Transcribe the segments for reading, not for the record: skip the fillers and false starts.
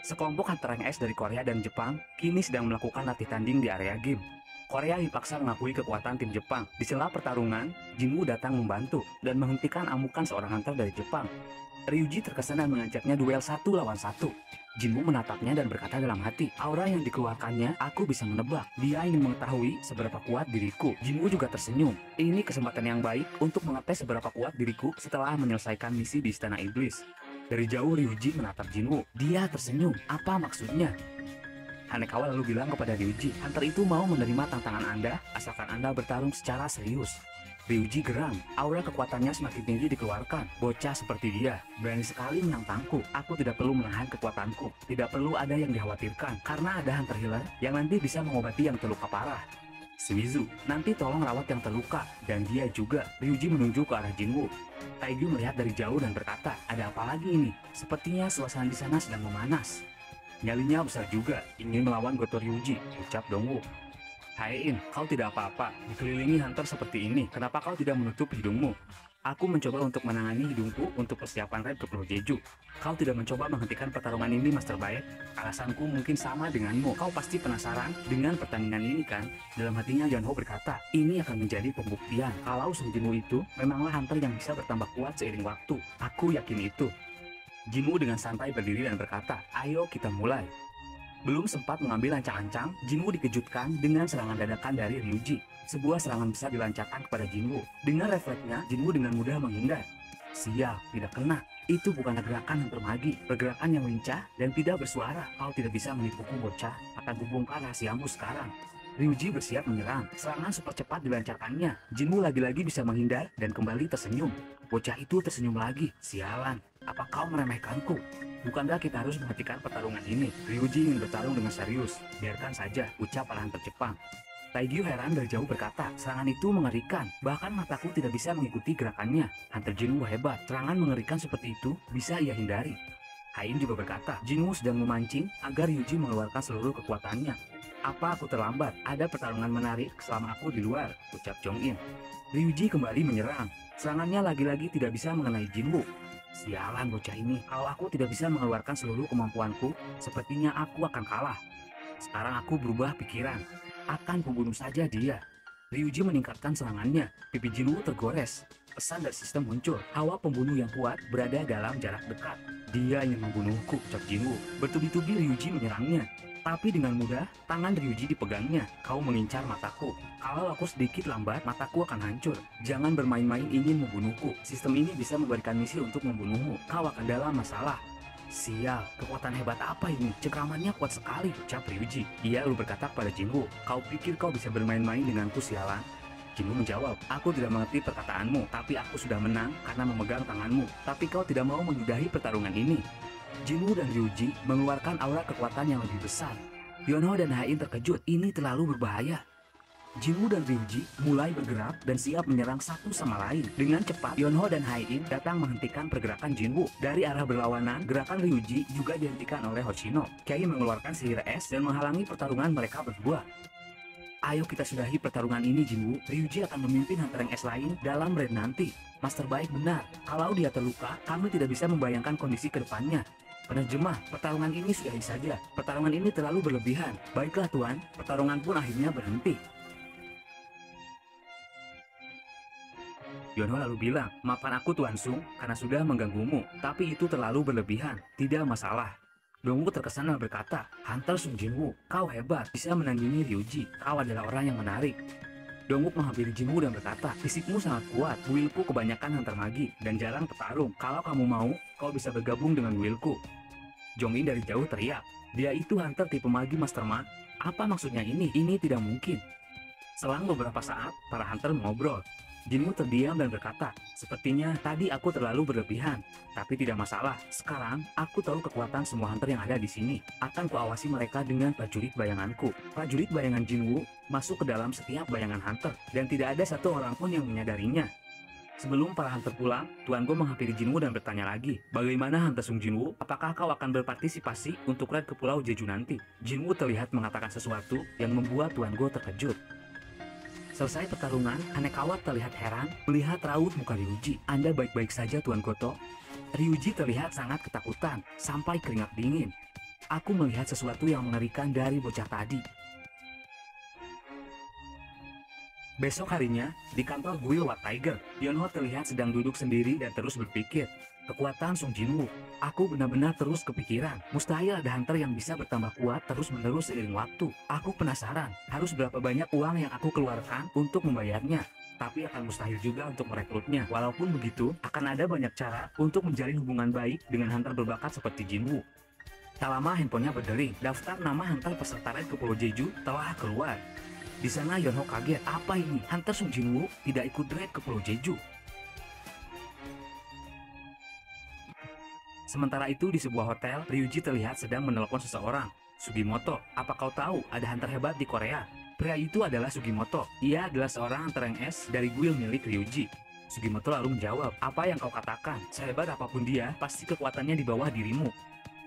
Sekelompok hunter rank S dari Korea dan Jepang kini sedang melakukan latih tanding di area game. Korea dipaksa mengakui kekuatan tim Jepang. Di sela pertarungan, Jinwoo datang membantu dan menghentikan amukan seorang hunter dari Jepang. Ryuji terkesan dan mengajaknya duel 1 lawan 1. Jinwoo menatapnya dan berkata dalam hati, aura yang dikeluarkannya aku bisa menebak. Dia ingin mengetahui seberapa kuat diriku. Jinwoo juga tersenyum. Ini kesempatan yang baik untuk mengetes seberapa kuat diriku setelah menyelesaikan misi di Istana Iblis. Dari jauh Ryuji menatap Jinwoo. Dia tersenyum. Apa maksudnya? Hanekawa lalu bilang kepada Ryuji, hunter itu mau menerima tantangan Anda asalkan Anda bertarung secara serius. Ryuji geram, aura kekuatannya semakin tinggi dikeluarkan. Bocah seperti dia, berani sekali menantangku. Aku tidak perlu menahan kekuatanku. Tidak perlu ada yang dikhawatirkan, karena ada hunter healer yang nanti bisa mengobati yang terluka parah. Shimizu, nanti tolong rawat yang terluka. Dan dia juga. Ryuji menunjuk ke arah Jinwoo. Taegyu melihat dari jauh dan berkata, ada apa lagi ini? Sepertinya suasana di sana sedang memanas. Nyalinya besar juga, ingin melawan Goto Ryuji, ucap Dongwoo. Haein, kau tidak apa-apa, dikelilingi hunter seperti ini, kenapa kau tidak menutup hidungmu? Aku mencoba untuk menangani hidungku untuk persiapan raid ke Pulau Jeju. Kau tidak mencoba menghentikan pertarungan ini, Master Baek? Alasanku mungkin sama denganmu. Kau pasti penasaran dengan pertandingan ini kan? Dalam hatinya Yonho berkata, ini akan menjadi pembuktian kalau Sung Jinwoo itu memanglah hunter yang bisa bertambah kuat seiring waktu. Aku yakin itu. Jinwoo dengan santai berdiri dan berkata, ayo kita mulai. Belum sempat mengambil ancang-ancang, Jinwoo dikejutkan dengan serangan dadakan dari Ryuji. Sebuah serangan besar dilancarkan kepada Jinwoo. Dengan refleksnya, Jinwoo dengan mudah menghindar. Sial, tidak kena. Itu bukanlah gerakan hunter magi, pergerakan yang lincah dan tidak bersuara. Kau tidak bisa menipuku bocah, akan kubongkar rahasiamu sekarang. Ryuji bersiap menyerang. Serangan super cepat dilancarkannya. Jinwoo lagi-lagi bisa menghindar dan kembali tersenyum. Bocah itu tersenyum lagi. Sialan, apa kau meremehkanku? Bukankah kita harus menghentikan pertarungan ini? Ryuji ingin bertarung dengan serius. Biarkan saja, ucap para hunter Jepang. Taegyu heran dari jauh berkata, serangan itu mengerikan. Bahkan mataku tidak bisa mengikuti gerakannya. Hunter Jinwoo hebat. Serangan mengerikan seperti itu bisa ia hindari. Hain juga berkata, Jinwoo sedang memancing agar Ryuji mengeluarkan seluruh kekuatannya. Apa aku terlambat? Ada pertarungan menarik selama aku di luar, ucap Jong-in. Ryuji kembali menyerang. Serangannya lagi-lagi tidak bisa mengenai Jinwoo. Sialan bocah ini, kalau aku tidak bisa mengeluarkan seluruh kemampuanku, sepertinya aku akan kalah. Sekarang aku berubah pikiran. Akan kubunuh saja dia. Ryuji meningkatkan serangannya. Pipi Jinwoo tergores. Pesan dari sistem muncul. Hawa pembunuh yang kuat berada dalam jarak dekat. Dia ingin membunuhku, ucap Jinwoo. Bertubi-tubi Ryuji menyerangnya. Tapi dengan mudah, tangan Ryuji dipegangnya. Kau mengincar mataku. Kalau aku sedikit lambat, mataku akan hancur. Jangan bermain-main ingin membunuhku. Sistem ini bisa memberikan misi untuk membunuhmu. Kau akan dalam masalah. Sial, kekuatan hebat apa ini? Cengkramannya kuat sekali, ucap Ryuji. Ia lalu berkata kepada Jinwoo, kau pikir kau bisa bermain-main denganku, sialan? Jinwoo menjawab, aku tidak mengerti perkataanmu, tapi aku sudah menang karena memegang tanganmu. Tapi kau tidak mau menyudahi pertarungan ini. Jinwoo dan Ryuji mengeluarkan aura kekuatan yang lebih besar. Yonho dan Hain terkejut, ini terlalu berbahaya. Jinwoo dan Ryuji mulai bergerak dan siap menyerang satu sama lain. Dengan cepat, Yonho dan Hain datang menghentikan pergerakan Jinwoo. Dari arah berlawanan, gerakan Ryuji juga dihentikan oleh Hoshino. Kei mengeluarkan sihir es dan menghalangi pertarungan mereka berdua. Ayo kita sudahi pertarungan ini, Jinwoo. Ryuji akan memimpin hunter rank S lain dalam raid nanti. Master Baek benar, kalau dia terluka, kami tidak bisa membayangkan kondisi kedepannya. Penerjemah, pertarungan ini sudahi saja. Pertarungan ini terlalu berlebihan. Baiklah Tuan, pertarungan pun akhirnya berhenti. Yonho lalu bilang, maafkan aku Tuan Sung karena sudah mengganggumu, tapi itu terlalu berlebihan. Tidak masalah. Dongwoo terkesan dan berkata, Hunter Sung Jinwoo, kau hebat, bisa menandingi Ryuji. Kau adalah orang yang menarik. Dongwoo menghampiri Jinwoo dan berkata, fisikmu sangat kuat, willku kebanyakan hunter magi, dan jarang petarung. Kalau kamu mau, kau bisa bergabung dengan willku. Jong-in dari jauh teriak, dia itu hunter tipe magi Masterman. Apa maksudnya ini? Ini tidak mungkin. Selang beberapa saat, para hunter mengobrol. Jinwoo terdiam dan berkata, sepertinya tadi aku terlalu berlebihan. Tapi tidak masalah, sekarang aku tahu kekuatan semua hunter yang ada di sini. Akan kuawasi mereka dengan prajurit bayanganku. Prajurit bayangan Jinwoo masuk ke dalam setiap bayangan hunter, dan tidak ada satu orang pun yang menyadarinya. Sebelum para hunter pulang, Tuan Go menghampiri Jinwoo dan bertanya lagi, bagaimana Hunter Sung Jinwoo? Apakah kau akan berpartisipasi untuk raid ke Pulau Jeju nanti? Jinwoo terlihat mengatakan sesuatu yang membuat Tuan Go terkejut. Selesai pertarungan, Hanekawa terlihat heran melihat raut muka Ryuji. Anda baik-baik saja Tuan Goto? Ryuji terlihat sangat ketakutan sampai keringat dingin. Aku melihat sesuatu yang mengerikan dari bocah tadi. Besok harinya, di kantor Guild White Tiger, Yonho terlihat sedang duduk sendiri dan terus berpikir. Kekuatan Sung Jinwoo. Aku benar-benar terus kepikiran. Mustahil ada hunter yang bisa bertambah kuat terus-menerus seiring waktu. Aku penasaran, harus berapa banyak uang yang aku keluarkan untuk membayarnya. Tapi akan mustahil juga untuk merekrutnya. Walaupun begitu, akan ada banyak cara untuk menjalin hubungan baik dengan hunter berbakat seperti Jinwoo. Tak lama handphonenya berdering. Daftar nama hunter peserta raid ke Pulau Jeju telah keluar. Di sana Yonho kaget. Apa ini? Hunter Sung Jinwoo tidak ikut raid ke Pulau Jeju. Sementara itu di sebuah hotel, Ryuji terlihat sedang menelpon seseorang. Sugimoto, apa kau tahu ada hunter hebat di Korea? Pria itu adalah Sugimoto. Ia adalah seorang hunter rank S dari guild milik Ryuji. Sugimoto lalu menjawab, apa yang kau katakan? Sehebat apapun dia, pasti kekuatannya di bawah dirimu.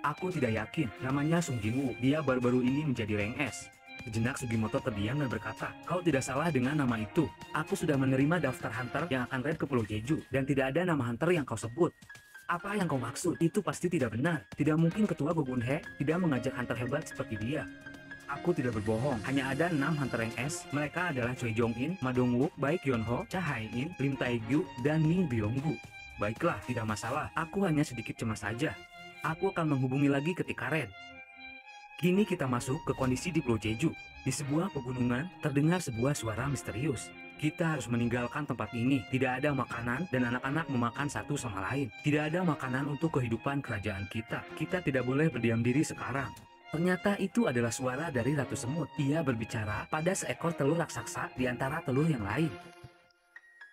Aku tidak yakin, namanya Sung Jinwoo. Dia baru-baru ini menjadi rank S. Sejenak Sugimoto terdiam dan berkata, kau tidak salah dengan nama itu. Aku sudah menerima daftar hunter yang akan raid ke Pulau Jeju, dan tidak ada nama hunter yang kau sebut. Apa yang kau maksud? Itu pasti tidak benar. Tidak mungkin ketua Gobunhe tidak mengajak hunter hebat seperti dia. Aku tidak berbohong, hanya ada 6 hunter rank S. Mereka adalah Choi Jong-in, Ma Dong-wook, Baek Yonho, Cha Hae-in, Lim Tae-gyu, dan Min Byung-gu. Baiklah, tidak masalah. Aku hanya sedikit cemas saja. Aku akan menghubungi lagi ketika raid. Kini kita masuk ke kondisi di Pulau Jeju. Di sebuah pegunungan, terdengar sebuah suara misterius. Kita harus meninggalkan tempat ini. Tidak ada makanan dan anak-anak memakan satu sama lain. Tidak ada makanan untuk kehidupan kerajaan kita. Kita tidak boleh berdiam diri sekarang. Ternyata itu adalah suara dari Ratu Semut. Ia berbicara pada seekor telur raksasa di antara telur yang lain.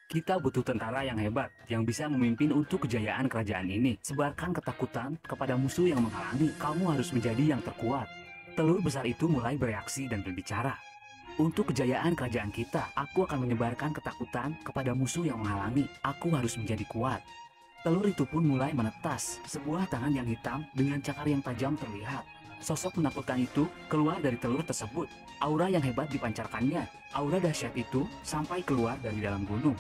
Kita butuh tentara yang hebat, yang bisa memimpin untuk kejayaan kerajaan ini. Sebarkan ketakutan kepada musuh yang menghalangi. Kamu harus menjadi yang terkuat. Telur besar itu mulai bereaksi dan berbicara. Untuk kejayaan kerajaan kita, aku akan menyebarkan ketakutan kepada musuh yang menghalangi. Aku harus menjadi kuat. Telur itu pun mulai menetas. Sebuah tangan yang hitam dengan cakar yang tajam terlihat. Sosok menakutkan itu keluar dari telur tersebut. Aura yang hebat dipancarkannya. Aura dahsyat itu sampai keluar dari dalam gunung.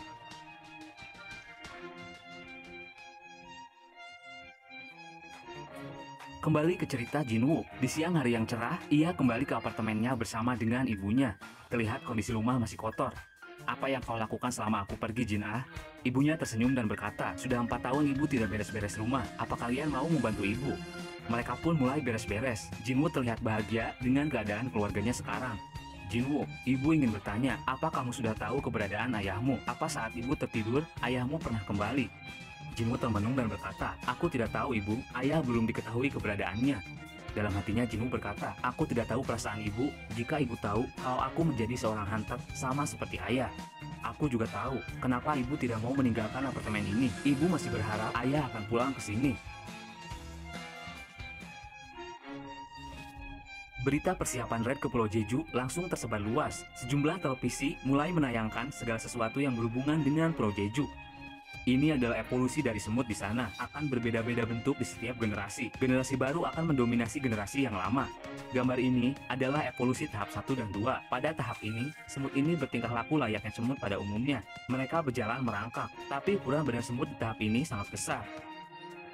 Kembali ke cerita Jinwoo. Di siang hari yang cerah, ia kembali ke apartemennya bersama dengan ibunya. Terlihat kondisi rumah masih kotor. Apa yang kau lakukan selama aku pergi, Jin Ah? Ibunya tersenyum dan berkata, sudah 4 tahun ibu tidak beres-beres rumah. Apa kalian mau membantu ibu? Mereka pun mulai beres-beres. Jinwoo terlihat bahagia dengan keadaan keluarganya sekarang. Jinwoo, ibu ingin bertanya, apa kamu sudah tahu keberadaan ayahmu? Apa saat ibu tertidur, ayahmu pernah kembali? Jinwoo termenung dan berkata, aku tidak tahu ibu, ayah belum diketahui keberadaannya. Dalam hatinya Jinwoo berkata, aku tidak tahu perasaan ibu, jika ibu tahu kalau aku menjadi seorang hunter sama seperti ayah. Aku juga tahu, kenapa ibu tidak mau meninggalkan apartemen ini. Ibu masih berharap ayah akan pulang ke sini. Berita persiapan raid ke Pulau Jeju langsung tersebar luas. Sejumlah televisi mulai menayangkan segala sesuatu yang berhubungan dengan Pulau Jeju. Ini adalah evolusi dari semut di sana, akan berbeda-beda bentuk di setiap generasi. Generasi baru akan mendominasi generasi yang lama. Gambar ini adalah evolusi tahap 1 dan 2. Pada tahap ini, semut ini bertingkah laku layaknya semut pada umumnya. Mereka berjalan merangkak, tapi ukuran badan semut di tahap ini sangat besar.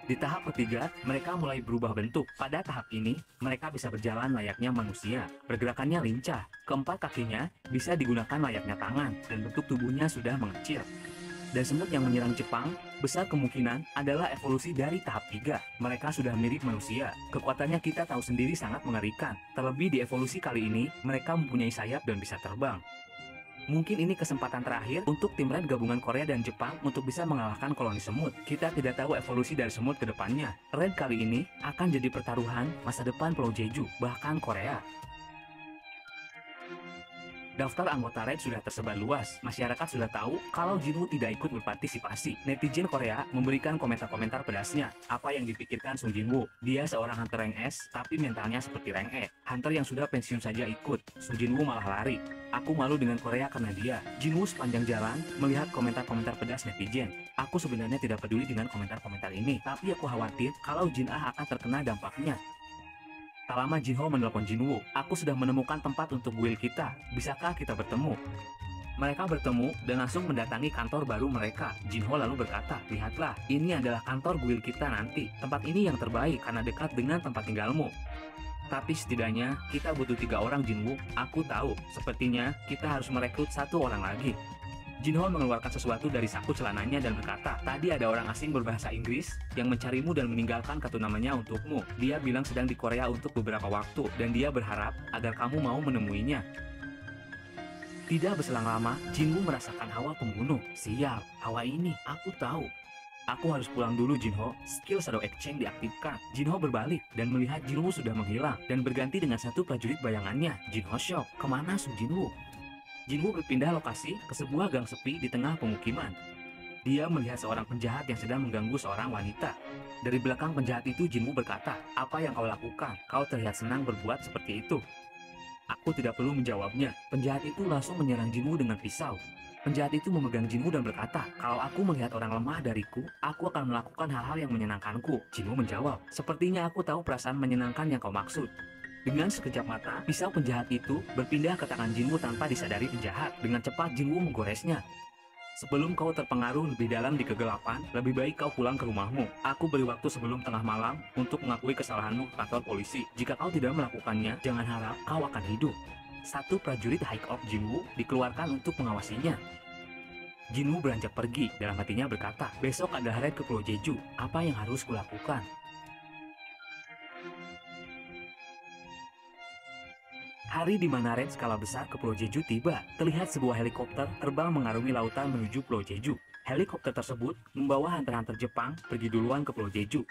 Di tahap ketiga, mereka mulai berubah bentuk. Pada tahap ini, mereka bisa berjalan layaknya manusia. Pergerakannya lincah. Keempat kakinya bisa digunakan layaknya tangan, dan bentuk tubuhnya sudah mengecil. Dan semut yang menyerang Jepang, besar kemungkinan adalah evolusi dari tahap 3. Mereka sudah mirip manusia. Kekuatannya kita tahu sendiri sangat mengerikan. Terlebih di evolusi kali ini, mereka mempunyai sayap dan bisa terbang. Mungkin ini kesempatan terakhir untuk tim raid gabungan Korea dan Jepang untuk bisa mengalahkan koloni semut. Kita tidak tahu evolusi dari semut ke depannya. Raid kali ini akan jadi pertaruhan masa depan Pulau Jeju, bahkan Korea. Daftar anggota raid sudah tersebar luas. Masyarakat sudah tahu kalau Jinwoo tidak ikut berpartisipasi. Netizen Korea memberikan komentar-komentar pedasnya. Apa yang dipikirkan Sung Jinwoo? Dia seorang hunter rank S, tapi mentalnya seperti rank E. Hunter yang sudah pensiun saja ikut. Sung Jinwoo malah lari. Aku malu dengan Korea karena dia. Jinwoo sepanjang jalan melihat komentar-komentar pedas netizen. Aku sebenarnya tidak peduli dengan komentar-komentar ini, tapi aku khawatir kalau Jin Ah akan terkena dampaknya. Tak lama Jinho menelpon Jinwoo. Aku sudah menemukan tempat untuk guild kita. Bisakah kita bertemu? Mereka bertemu dan langsung mendatangi kantor baru mereka. Jinho lalu berkata, lihatlah, ini adalah kantor guild kita nanti. Tempat ini yang terbaik karena dekat dengan tempat tinggalmu. Tapi setidaknya kita butuh 3 orang, Jinwoo. Aku tahu, sepertinya kita harus merekrut 1 orang lagi. Jinho mengeluarkan sesuatu dari saku celananya dan berkata, tadi ada orang asing berbahasa Inggris yang mencarimu dan meninggalkan kartu namanya untukmu. Dia bilang sedang di Korea untuk beberapa waktu dan dia berharap agar kamu mau menemuinya. Tidak berselang lama, Jinwoo merasakan hawa pembunuh. Sial, hawa ini, aku tahu. Aku harus pulang dulu, Jinho. Skill Shadow Exchange diaktifkan. Jinho berbalik dan melihat Jinwoo sudah menghilang dan berganti dengan 1 prajurit bayangannya. Jinho shock. Kemana Sung Jinwoo? Jinwoo berpindah lokasi ke sebuah gang sepi di tengah pemukiman. Dia melihat seorang penjahat yang sedang mengganggu seorang wanita. Dari belakang penjahat itu, Jinwoo berkata, apa yang kau lakukan? Kau terlihat senang berbuat seperti itu. Aku tidak perlu menjawabnya. Penjahat itu langsung menyerang Jinwoo dengan pisau. Penjahat itu memegang Jinwoo dan berkata, kalau aku melihat orang lemah dariku, aku akan melakukan hal-hal yang menyenangkanku. Jinwoo menjawab, sepertinya aku tahu perasaan menyenangkan yang kau maksud. Dengan sekejap mata, pisau penjahat itu berpindah ke tangan Jinwoo tanpa disadari penjahat. Dengan cepat Jinwoo menggoresnya. Sebelum kau terpengaruh lebih dalam di kegelapan, lebih baik kau pulang ke rumahmu. Aku beri waktu sebelum tengah malam untuk mengakui kesalahanmu ke kantor polisi. Jika kau tidak melakukannya, jangan harap kau akan hidup. 1 prajurit High Orc Jinwoo dikeluarkan untuk mengawasinya. Jinwoo beranjak pergi, dalam hatinya berkata, besok adalah raid ke Pulau Jeju. Apa yang harus kulakukan? Hari di mana raid skala besar ke Pulau Jeju tiba, terlihat sebuah helikopter terbang mengarungi lautan menuju Pulau Jeju. Helikopter tersebut membawa hunter-hunter Jepang pergi duluan ke Pulau Jeju.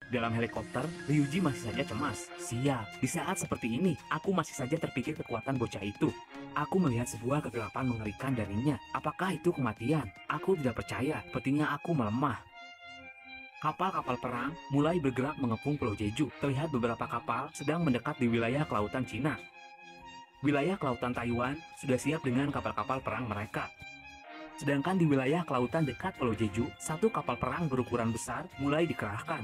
Dalam helikopter, Ryuji masih saja cemas. Sial, di saat seperti ini, aku masih saja terpikir kekuatan bocah itu. Aku melihat sebuah kegelapan mengerikan darinya. Apakah itu kematian? Aku tidak percaya, sepertinya aku melemah. Kapal-kapal perang mulai bergerak mengepung Pulau Jeju. Terlihat beberapa kapal sedang mendekat di wilayah kelautan Cina. Wilayah kelautan Taiwan sudah siap dengan kapal-kapal perang mereka. Sedangkan di wilayah kelautan dekat Pulau Jeju, 1 kapal perang berukuran besar mulai dikerahkan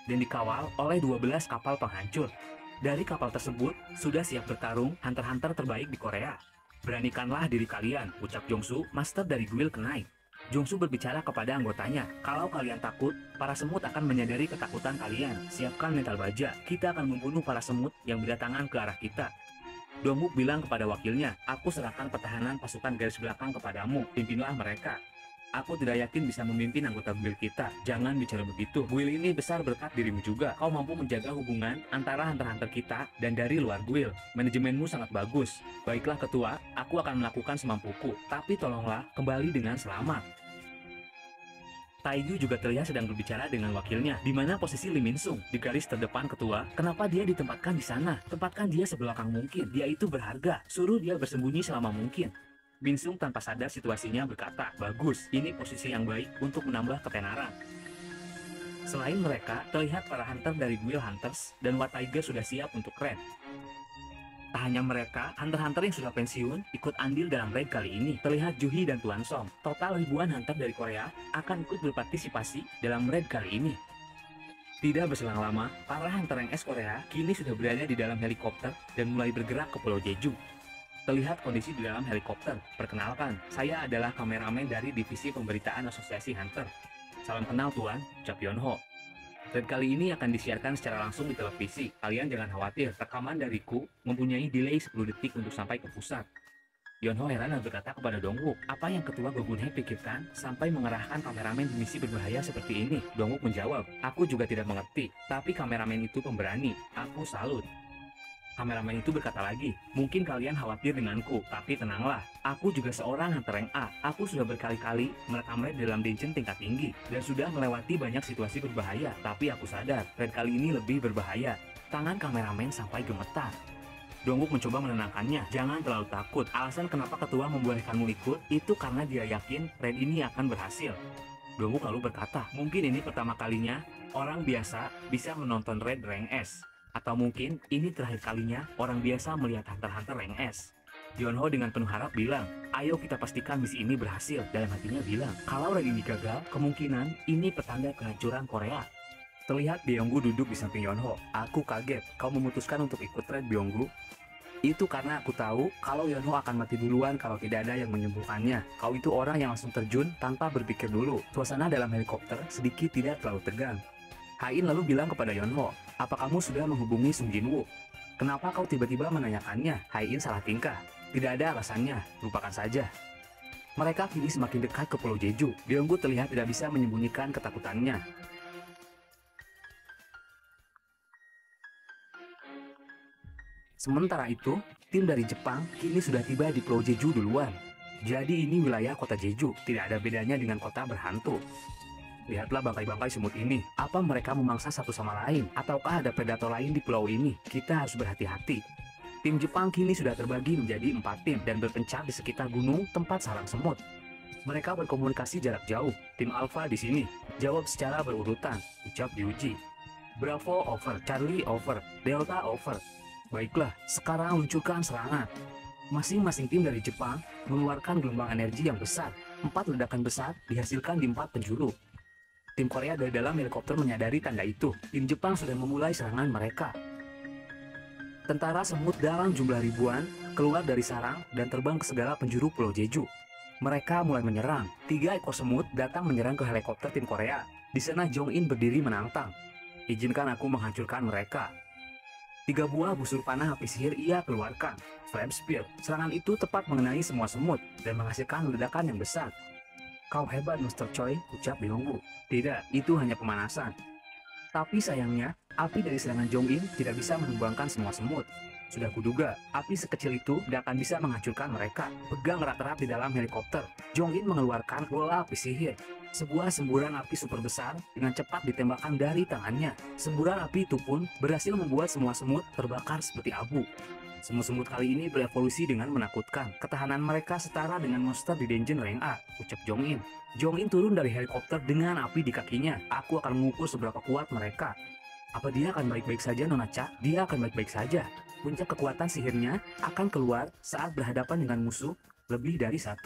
dan dikawal oleh 12 kapal penghancur. Dari kapal tersebut sudah siap bertarung hunter-hunter terbaik di Korea. Beranikanlah diri kalian, ucap Jongsu, master dari Guild Knight. Jongsu berbicara kepada anggotanya, kalau kalian takut, para semut akan menyadari ketakutan kalian. Siapkan mental baja, kita akan membunuh para semut yang berdatangan ke arah kita. Dongwook bilang kepada wakilnya, aku serahkan pertahanan pasukan garis belakang kepadamu, pimpinlah mereka. Aku tidak yakin bisa memimpin anggota guild kita, jangan bicara begitu. Guild ini besar berkat dirimu juga, kau mampu menjaga hubungan antara hunter-hunter kita dan dari luar guild. Manajemenmu sangat bagus. Baiklah ketua, aku akan melakukan semampuku, tapi tolonglah kembali dengan selamat. Taiju juga terlihat sedang berbicara dengan wakilnya. Di mana posisi Lee Min-sung? Di garis terdepan ketua. Kenapa dia ditempatkan di sana? Tempatkan dia sebelakang mungkin. Dia itu berharga. Suruh dia bersembunyi selama mungkin. Min-sung tanpa sadar situasinya berkata, bagus, ini posisi yang baik untuk menambah ketenaran. Selain mereka, terlihat para hunter dari Guild Hunters dan White Tiger sudah siap untuk raid. Tak hanya mereka, hunter-hunter yang sudah pensiun ikut andil dalam raid kali ini. Terlihat Juhi dan Tuan Song. Total ribuan hunter dari Korea akan ikut berpartisipasi dalam raid kali ini. Tidak berselang lama, para hunter yang Korea kini sudah berada di dalam helikopter dan mulai bergerak ke Pulau Jeju. Terlihat kondisi di dalam helikopter. Perkenalkan, saya adalah kameramen dari Divisi Pemberitaan Asosiasi Hunter. Salam kenal Tuan, ucap Yonho. Dan kali ini akan disiarkan secara langsung di televisi. Kalian jangan khawatir, rekaman dariku mempunyai delay 10 detik untuk sampai ke pusat. Yonho heran dan berkata kepada Dongwook, apa yang ketua Gogunhei pikirkan sampai mengerahkan kameramen di misi berbahaya seperti ini? Dongwook menjawab, aku juga tidak mengerti, tapi kameramen itu pemberani. Aku salut. Kameramen itu berkata lagi, mungkin kalian khawatir denganku, tapi tenanglah. Aku juga seorang hunter rank A. Aku sudah berkali-kali merekam raid dalam dungeon tingkat tinggi, dan sudah melewati banyak situasi berbahaya. Tapi aku sadar, raid kali ini lebih berbahaya. Tangan kameramen sampai gemetar. Dongwook mencoba menenangkannya, jangan terlalu takut. Alasan kenapa ketua membolehkanmu ikut, itu karena dia yakin raid ini akan berhasil. Dongwook lalu berkata, mungkin ini pertama kalinya orang biasa bisa menonton raid rank S. Atau mungkin ini terakhir kalinya orang biasa melihat hunter-hunter rank S. Yonho dengan penuh harap bilang, ayo kita pastikan misi ini berhasil. Dalam hatinya bilang, kalau raid ini gagal, kemungkinan ini petanda kehancuran Korea. Terlihat Byonggu duduk di samping Yonho. Aku kaget, kau memutuskan untuk ikut raid Byonggu? Itu karena aku tahu kalau Yonho akan mati duluan kalau tidak ada yang menyembuhkannya. Kau itu orang yang langsung terjun tanpa berpikir dulu. Suasana dalam helikopter sedikit tidak terlalu tegang. Hain lalu bilang kepada Yonho, apa kamu sudah menghubungi Sung Jinwoo? Kenapa kau tiba-tiba menanyakannya? Hai In salah tingkah. Tidak ada alasannya, lupakan saja. Mereka kini semakin dekat ke Pulau Jeju. Gyeonggu terlihat tidak bisa menyembunyikan ketakutannya. Sementara itu, tim dari Jepang kini sudah tiba di Pulau Jeju duluan. Jadi ini wilayah kota Jeju, tidak ada bedanya dengan kota berhantu. Lihatlah bangkai-bangkai semut ini. Apa mereka memangsa satu sama lain? Ataukah ada predator lain di pulau ini? Kita harus berhati-hati. Tim Jepang kini sudah terbagi menjadi 4 tim dan berpencar di sekitar gunung tempat sarang semut. Mereka berkomunikasi jarak jauh. Tim Alpha di sini. Jawab secara berurutan. Ucap diuji. Bravo over, Charlie over, Delta over. Baiklah, sekarang luncurkan serangan. Masing-masing tim dari Jepang mengeluarkan gelombang energi yang besar. 4 ledakan besar dihasilkan di 4 penjuru. Tim Korea dari dalam helikopter menyadari tanda itu. Tim Jepang sudah memulai serangan mereka. Tentara semut dalam jumlah ribuan keluar dari sarang dan terbang ke segala penjuru Pulau Jeju. Mereka mulai menyerang. 3 ekor semut datang menyerang ke helikopter tim Korea. Di sana Jong-in berdiri menantang. Izinkan aku menghancurkan mereka. 3 buah busur panah api sihir ia keluarkan. Flame Spear. Serangan itu tepat mengenai semua semut dan menghasilkan ledakan yang besar. Kau hebat, Mr. Choi, ucap Gyeonggu. Tidak, itu hanya pemanasan. Tapi sayangnya, api dari serangan Jong-in tidak bisa menumbangkan semua semut. Sudah kuduga, api sekecil itu tidak akan bisa menghancurkan mereka. Pegang erat-erat di dalam helikopter, Jong-in mengeluarkan bola api sihir. Sebuah semburan api super besar dengan cepat ditembakkan dari tangannya. Semburan api itu pun berhasil membuat semua semut terbakar seperti abu. Semut-semut kali ini berevolusi dengan menakutkan. Ketahanan mereka setara dengan monster di Dungeon Rank A, ucap Jong-in. Jong-in turun dari helikopter dengan api di kakinya. Aku akan mengukur seberapa kuat mereka. Apa dia akan baik-baik saja, Nona Cha? Dia akan baik-baik saja. Puncak kekuatan sihirnya akan keluar saat berhadapan dengan musuh lebih dari 1.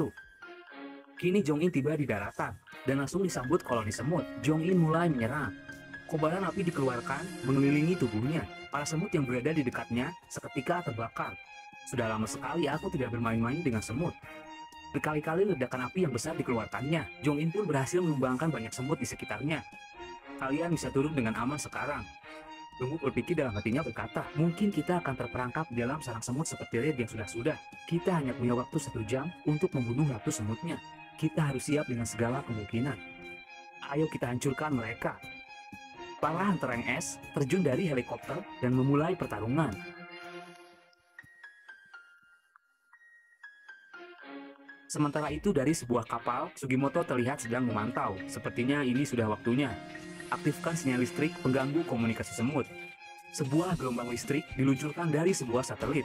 Kini Jong-in tiba di daratan dan langsung disambut koloni semut. Jong-in mulai menyerang. Kobaran api dikeluarkan mengelilingi tubuhnya. Para semut yang berada di dekatnya seketika terbakar. Sudah lama sekali aku tidak bermain-main dengan semut. Berkali-kali ledakan api yang besar dikeluarkannya. Jong-in pun berhasil menumbangkan banyak semut di sekitarnya. Kalian bisa turun dengan aman sekarang. Gyeonggu berpikir dalam hatinya berkata, mungkin kita akan terperangkap di dalam sarang semut seperti raid yang sudah-sudah. Kita hanya punya waktu 1 jam untuk membunuh ratu semutnya. Kita harus siap dengan segala kemungkinan. Ayo kita hancurkan mereka. Para hunter rank S terjun dari helikopter dan memulai pertarungan. Sementara itu dari sebuah kapal, Sugimoto terlihat sedang memantau. Sepertinya ini sudah waktunya. Aktifkan sinyal listrik pengganggu komunikasi semut. Sebuah gelombang listrik diluncurkan dari sebuah satelit.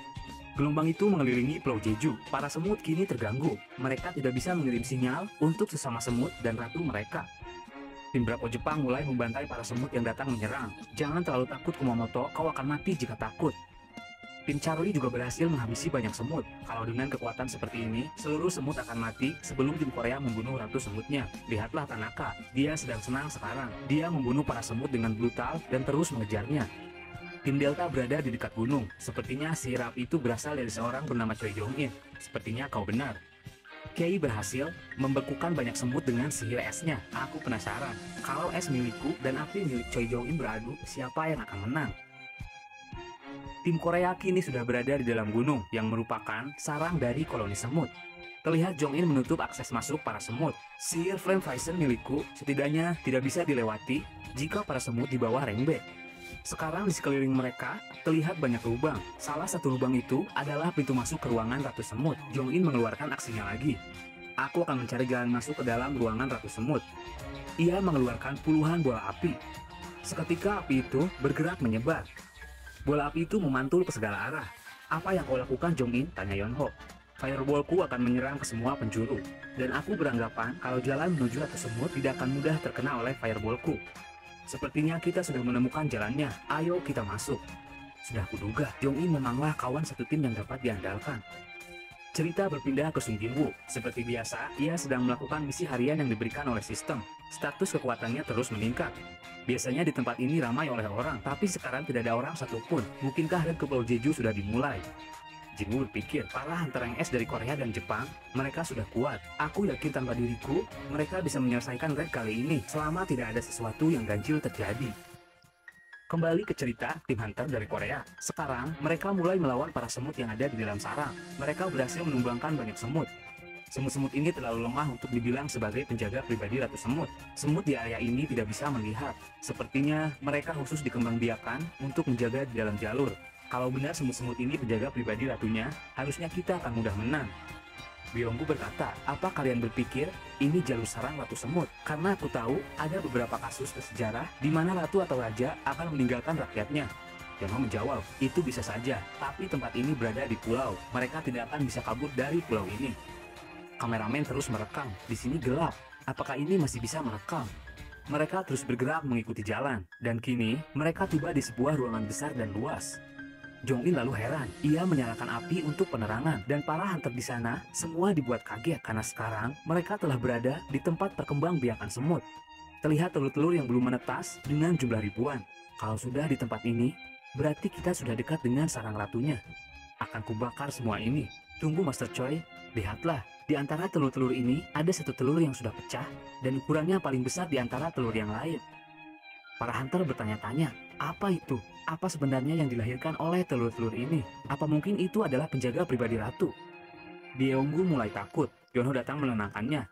Gelombang itu mengelilingi Pulau Jeju. Para semut kini terganggu. Mereka tidak bisa mengirim sinyal untuk sesama semut dan ratu mereka. Tim Bravo Jepang mulai membantai para semut yang datang menyerang. Jangan terlalu takut, Kumamoto, kau akan mati jika takut. Tim Charlie juga berhasil menghabisi banyak semut. Kalau dengan kekuatan seperti ini, seluruh semut akan mati sebelum tim Korea membunuh ratu semutnya. Lihatlah Tanaka, dia sedang senang sekarang. Dia membunuh para semut dengan brutal dan terus mengejarnya. Tim Delta berada di dekat gunung. Sepertinya sihir api itu berasal dari seorang bernama Choi Jong-in. Sepertinya kau benar. Kei berhasil membekukan banyak semut dengan sihir esnya. Aku penasaran, kalau es milikku dan api milik Choi Jong-in beradu, siapa yang akan menang? Tim Korea kini sudah berada di dalam gunung yang merupakan sarang dari koloni semut. Terlihat Jong-in menutup akses masuk para semut. Sihir Flame Poison milikku setidaknya tidak bisa dilewati jika para semut di bawah rank B. Sekarang di sekeliling mereka terlihat banyak lubang. Salah satu lubang itu adalah pintu masuk ke ruangan Ratu Semut. Jong-in mengeluarkan aksinya lagi. Aku akan mencari jalan masuk ke dalam ruangan Ratu Semut. Ia mengeluarkan puluhan bola api. Seketika api itu bergerak menyebar. Bola api itu memantul ke segala arah. Apa yang kau lakukan, Jong-in? Tanya Yonho. Fireballku akan menyerang ke semua penjuru. Dan aku beranggapan kalau jalan menuju Ratu Semut tidak akan mudah terkena oleh fireballku. Sepertinya kita sudah menemukan jalannya. Ayo kita masuk. Sudah kuduga, Jong-in memanglah kawan satu tim yang dapat diandalkan. Cerita berpindah ke Sung Jin-woo. Seperti biasa, ia sedang melakukan misi harian yang diberikan oleh sistem. Status kekuatannya terus meningkat. Biasanya di tempat ini ramai oleh orang, tapi sekarang tidak ada orang satupun. Mungkinkah raid ke Pulau Jeju sudah dimulai? Jin-woo berpikir, para hunter rank S dari Korea dan Jepang, mereka sudah kuat. Aku yakin tanpa diriku, mereka bisa menyelesaikan raid kali ini, selama tidak ada sesuatu yang ganjil terjadi. Kembali ke cerita tim hunter dari Korea. Sekarang, mereka mulai melawan para semut yang ada di dalam sarang. Mereka berhasil menumbangkan banyak semut. Semut-semut ini terlalu lemah untuk dibilang sebagai penjaga pribadi Ratu Semut. Semut di area ini tidak bisa melihat. Sepertinya mereka khusus dikembangbiakan untuk menjaga di dalam jalur. Kalau benar semut-semut ini penjaga pribadi ratunya, harusnya kita akan mudah menang. Byonggu berkata, apa kalian berpikir ini jalur sarang Ratu Semut? Karena aku tahu ada beberapa kasus bersejarah di mana ratu atau raja akan meninggalkan rakyatnya. Yonho menjawab, itu bisa saja, tapi tempat ini berada di pulau. Mereka tidak akan bisa kabur dari pulau ini. Kameramen terus merekam. Di sini gelap. Apakah ini masih bisa merekam? Mereka terus bergerak mengikuti jalan, dan kini mereka tiba di sebuah ruangan besar dan luas. Jong-in lalu heran. Ia menyalakan api untuk penerangan, dan para hunter di sana semua dibuat kaget karena sekarang mereka telah berada di tempat perkembangbiakan semut. Terlihat telur-telur yang belum menetas dengan jumlah ribuan. Kalau sudah di tempat ini, berarti kita sudah dekat dengan sarang ratunya. Akan kubakar semua ini. Tunggu Master Choi, lihatlah. Di antara telur-telur ini, ada satu telur yang sudah pecah, dan ukurannya paling besar di antara telur yang lain. Para hunter bertanya-tanya, apa itu? Apa sebenarnya yang dilahirkan oleh telur-telur ini? Apa mungkin itu adalah penjaga pribadi ratu? Byonggu mulai takut. Yonho datang menenangkannya.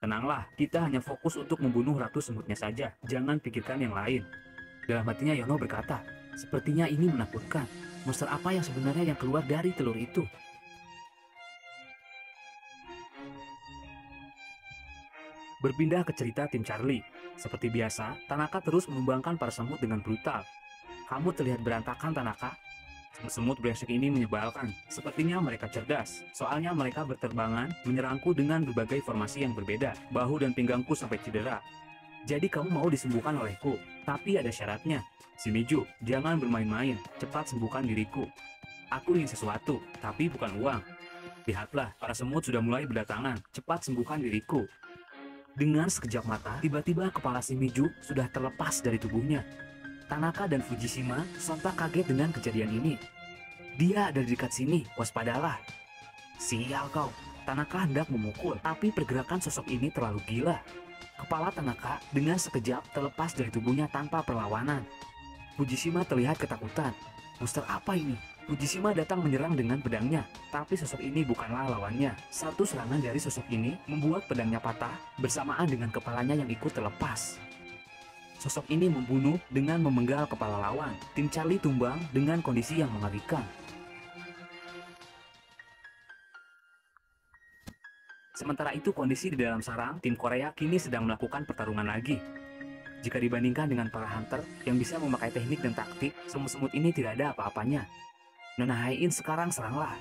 Tenanglah, kita hanya fokus untuk membunuh Ratu Semutnya saja. Jangan pikirkan yang lain. Dalam hatinya Yonho berkata, sepertinya ini menakutkan. Monster apa yang sebenarnya yang keluar dari telur itu? Berpindah ke cerita tim Charlie. Seperti biasa, Tanaka terus menumbangkan para semut dengan brutal. Kamu terlihat berantakan, Tanaka. Semut brengsek ini menyebalkan. Sepertinya mereka cerdas. Soalnya mereka berterbangan menyerangku dengan berbagai formasi yang berbeda. Bahu dan pinggangku sampai cedera. Jadi kamu mau disembuhkan olehku. Tapi ada syaratnya. Shimizu, jangan bermain-main. Cepat sembuhkan diriku. Aku ingin sesuatu, tapi bukan uang. Lihatlah, para semut sudah mulai berdatangan. Cepat sembuhkan diriku. Dengan sekejap mata, tiba-tiba kepala Shimizu sudah terlepas dari tubuhnya. Tanaka dan Fujishima sontak kaget dengan kejadian ini. Dia ada di dekat sini, waspadalah. Sial kau, Tanaka hendak memukul, tapi pergerakan sosok ini terlalu gila. Kepala Tanaka dengan sekejap terlepas dari tubuhnya tanpa perlawanan. Fujishima terlihat ketakutan. Monster apa ini? Fujishima datang menyerang dengan pedangnya, tapi sosok ini bukanlah lawannya. Satu serangan dari sosok ini membuat pedangnya patah bersamaan dengan kepalanya yang ikut terlepas. Sosok ini membunuh dengan memenggal kepala lawan. Tim Charlie tumbang dengan kondisi yang mengerikan. Sementara itu kondisi di dalam sarang, tim Korea kini sedang melakukan pertarungan lagi. Jika dibandingkan dengan para hunter yang bisa memakai teknik dan taktik, semut-semut ini tidak ada apa-apanya. Nona Hai-in sekarang seranglah.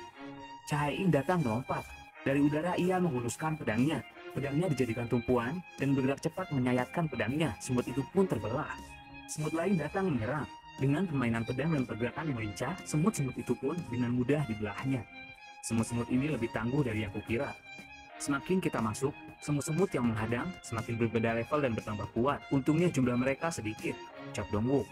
Cha-Hai-in datang melompat. Dari udara ia menghunuskan pedangnya. Pedangnya dijadikan tumpuan dan bergerak cepat menyayatkan pedangnya. Semut itu pun terbelah. Semut lain datang menyerang. Dengan permainan pedang dan pergerakan yang lincah, semut-semut itu pun dengan mudah dibelahnya. Semut-semut ini lebih tangguh dari yang kukira. Semakin kita masuk, semut-semut yang menghadang semakin berbeda level dan bertambah kuat. Untungnya jumlah mereka sedikit. Ucap Dongwook.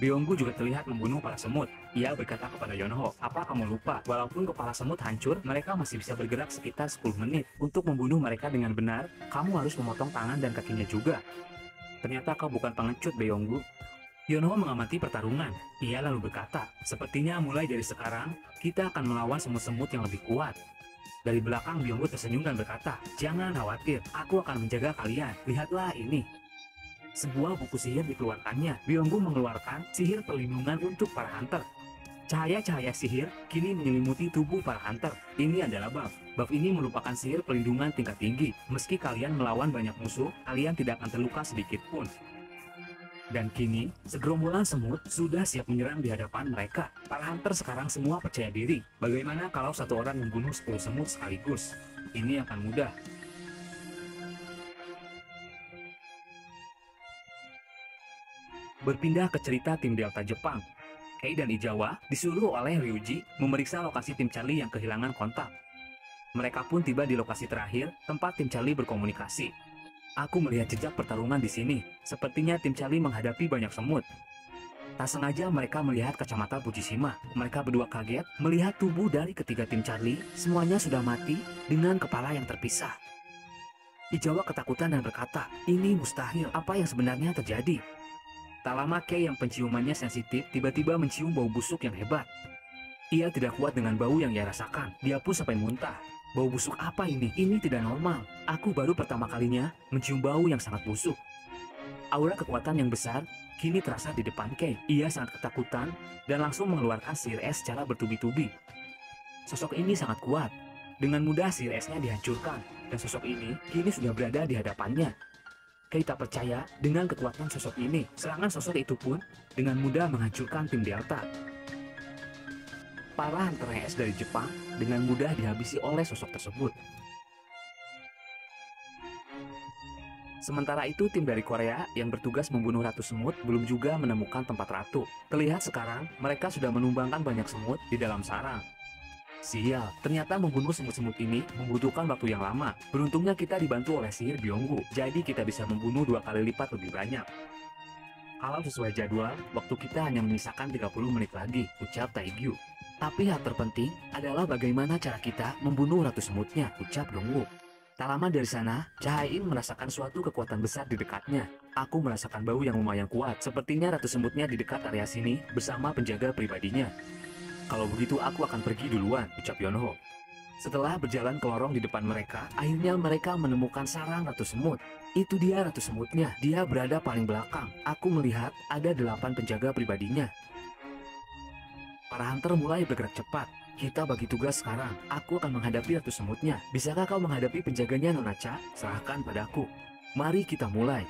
Byonggu juga terlihat membunuh para semut. Ia berkata kepada Yonho, apa kamu lupa? Walaupun kepala semut hancur, mereka masih bisa bergerak sekitar 10 menit. Untuk membunuh mereka dengan benar, kamu harus memotong tangan dan kakinya juga. Ternyata kau bukan pengecut, Byonggu. Yonho mengamati pertarungan. Ia lalu berkata, sepertinya mulai dari sekarang, kita akan melawan semut-semut yang lebih kuat. Dari belakang Byonggu tersenyum dan berkata, jangan khawatir, aku akan menjaga kalian. Lihatlah ini. Sebuah buku sihir dikeluarkannya. Byonggu mengeluarkan sihir perlindungan untuk para hunter. Cahaya-cahaya sihir kini menyelimuti tubuh para hunter. Ini adalah buff. Buff ini merupakan sihir perlindungan tingkat tinggi. Meski kalian melawan banyak musuh, kalian tidak akan terluka sedikit pun. Dan kini, segerombolan semut sudah siap menyerang di hadapan mereka. Para hunter sekarang semua percaya diri. Bagaimana kalau satu orang membunuh 10 semut sekaligus? Ini akan mudah. Berpindah ke cerita tim Delta Jepang. Kei dan Ijawa disuruh oleh Ryuji memeriksa lokasi tim Charlie yang kehilangan kontak. Mereka pun tiba di lokasi terakhir, tempat tim Charlie berkomunikasi. Aku melihat jejak pertarungan di sini. Sepertinya tim Charlie menghadapi banyak semut. Tak sengaja mereka melihat kacamata Fujishima. Mereka berdua kaget melihat tubuh dari ketiga tim Charlie, semuanya sudah mati dengan kepala yang terpisah. Ijawa ketakutan dan berkata, ini mustahil, apa yang sebenarnya terjadi? Tak lama Kei yang penciumannya sensitif tiba-tiba mencium bau busuk yang hebat. Ia tidak kuat dengan bau yang ia rasakan. Dia pun sampai muntah. Bau busuk apa ini? Ini tidak normal. Aku baru pertama kalinya mencium bau yang sangat busuk. Aura kekuatan yang besar kini terasa di depan Kei. Ia sangat ketakutan dan langsung mengeluarkan sihir es secara bertubi-tubi. Sosok ini sangat kuat. Dengan mudah sihir esnya dihancurkan, dan sosok ini kini sudah berada di hadapannya. Kei tak percaya dengan kekuatan sosok ini. Serangan sosok itu pun dengan mudah menghancurkan tim Delta. Para hunter es dari Jepang dengan mudah dihabisi oleh sosok tersebut. Sementara itu, tim dari Korea yang bertugas membunuh Ratu Semut belum juga menemukan tempat Ratu. Terlihat sekarang mereka sudah menumbangkan banyak semut di dalam sarang. Sial, ternyata membunuh semut-semut ini membutuhkan waktu yang lama. Beruntungnya kita dibantu oleh sihir Byonggu, jadi kita bisa membunuh 2 kali lipat lebih banyak. Kalau sesuai jadwal, waktu kita hanya menyisakan 30 menit lagi, ucap Taegyu. Tapi hal terpenting adalah bagaimana cara kita membunuh Ratu Semutnya, ucap Dongwook. Tak lama dari sana, Cha-in merasakan suatu kekuatan besar di dekatnya. Aku merasakan bau yang lumayan kuat, sepertinya Ratu Semutnya di dekat area sini bersama penjaga pribadinya. Kalau begitu aku akan pergi duluan, ucap Yonho. Setelah berjalan ke lorong di depan mereka, akhirnya mereka menemukan sarang Ratu Semut. Itu dia Ratu Semutnya, dia berada paling belakang. Aku melihat ada 8 penjaga pribadinya. Para hunter mulai bergerak cepat. Kita bagi tugas sekarang. Aku akan menghadapi Ratu Semutnya. Bisakah kau menghadapi penjaganya, Nona Cha? Serahkan padaku. Mari kita mulai.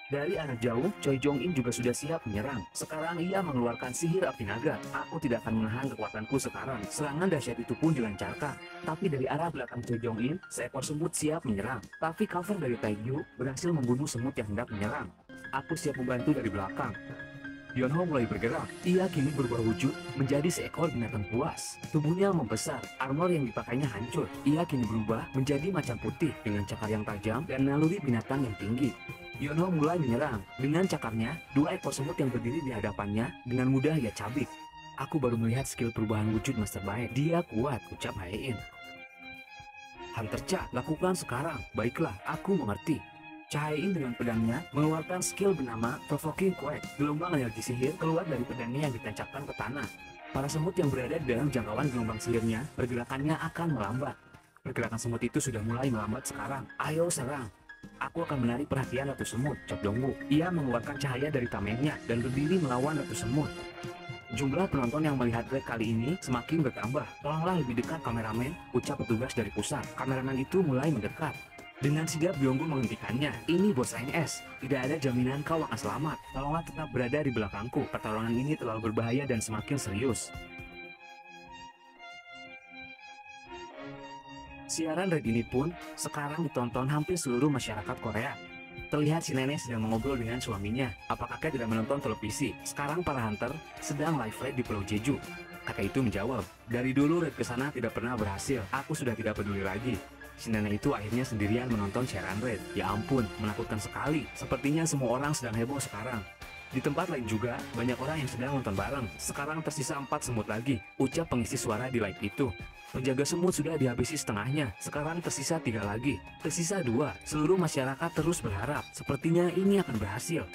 Dari arah jauh, Choi Jong-in juga sudah siap menyerang. Sekarang ia mengeluarkan sihir api naga. Aku tidak akan menahan kekuatanku sekarang. Serangan dahsyat itu pun dilancarkan. Tapi dari arah belakang Choi Jong-in, seekor semut siap menyerang. Tapi cover dari Taegyu berhasil membunuh semut yang hendak menyerang. Aku siap membantu dari belakang. Yonho mulai bergerak. Ia kini berubah wujud menjadi seekor binatang buas. Tubuhnya membesar, armor yang dipakainya hancur. Ia kini berubah menjadi macan putih dengan cakar yang tajam dan naluri binatang yang tinggi. Yonho mulai menyerang. Dengan cakarnya, 2 ekor semut yang berdiri di hadapannya dengan mudah ia cabik. Aku baru melihat skill perubahan wujud Master Baek. Dia kuat, ucap Haein. Hunter Cha, lakukan sekarang. Baiklah, aku mengerti. Cha-in dengan pedangnya mengeluarkan skill bernama Provoking Quake. Gelombang energi sihir keluar dari pedangnya yang ditancapkan ke tanah. Para semut yang berada di dalam jangkauan gelombang sihirnya, pergerakannya akan melambat. Pergerakan semut itu sudah mulai melambat sekarang. Ayo serang. Aku akan menarik perhatian Ratu Semut, ucap Dongwook. Ia mengeluarkan cahaya dari tamennya dan berdiri melawan Ratu Semut. Jumlah penonton yang melihat raid kali ini semakin bertambah. Tolonglah lebih dekat kameramen, ucap petugas dari pusat. Kameramen itu mulai mendekat. Dengan sigap Byonggu menghentikannya. Ini bos NS. Tidak ada jaminan kau akan selamat. Tolonglah tetap berada di belakangku. Pertarungan ini terlalu berbahaya dan semakin serius. Siaran raid ini pun sekarang ditonton hampir seluruh masyarakat Korea. Terlihat si nenek sedang mengobrol dengan suaminya. Apakah kakek tidak menonton televisi? Sekarang para hunter sedang live raid di Pulau Jeju. Kakek itu menjawab, dari dulu raid ke sana tidak pernah berhasil. Aku sudah tidak peduli lagi. Si nenek itu akhirnya sendirian menonton siaran raid. Ya ampun, menakutkan sekali. Sepertinya semua orang sedang heboh sekarang. Di tempat lain juga, banyak orang yang sedang nonton bareng. Sekarang tersisa 4 semut lagi, ucap pengisi suara di live itu. Penjaga semut sudah dihabisi setengahnya, sekarang tersisa 3 lagi. Tersisa 2, seluruh masyarakat terus berharap. Sepertinya ini akan berhasil.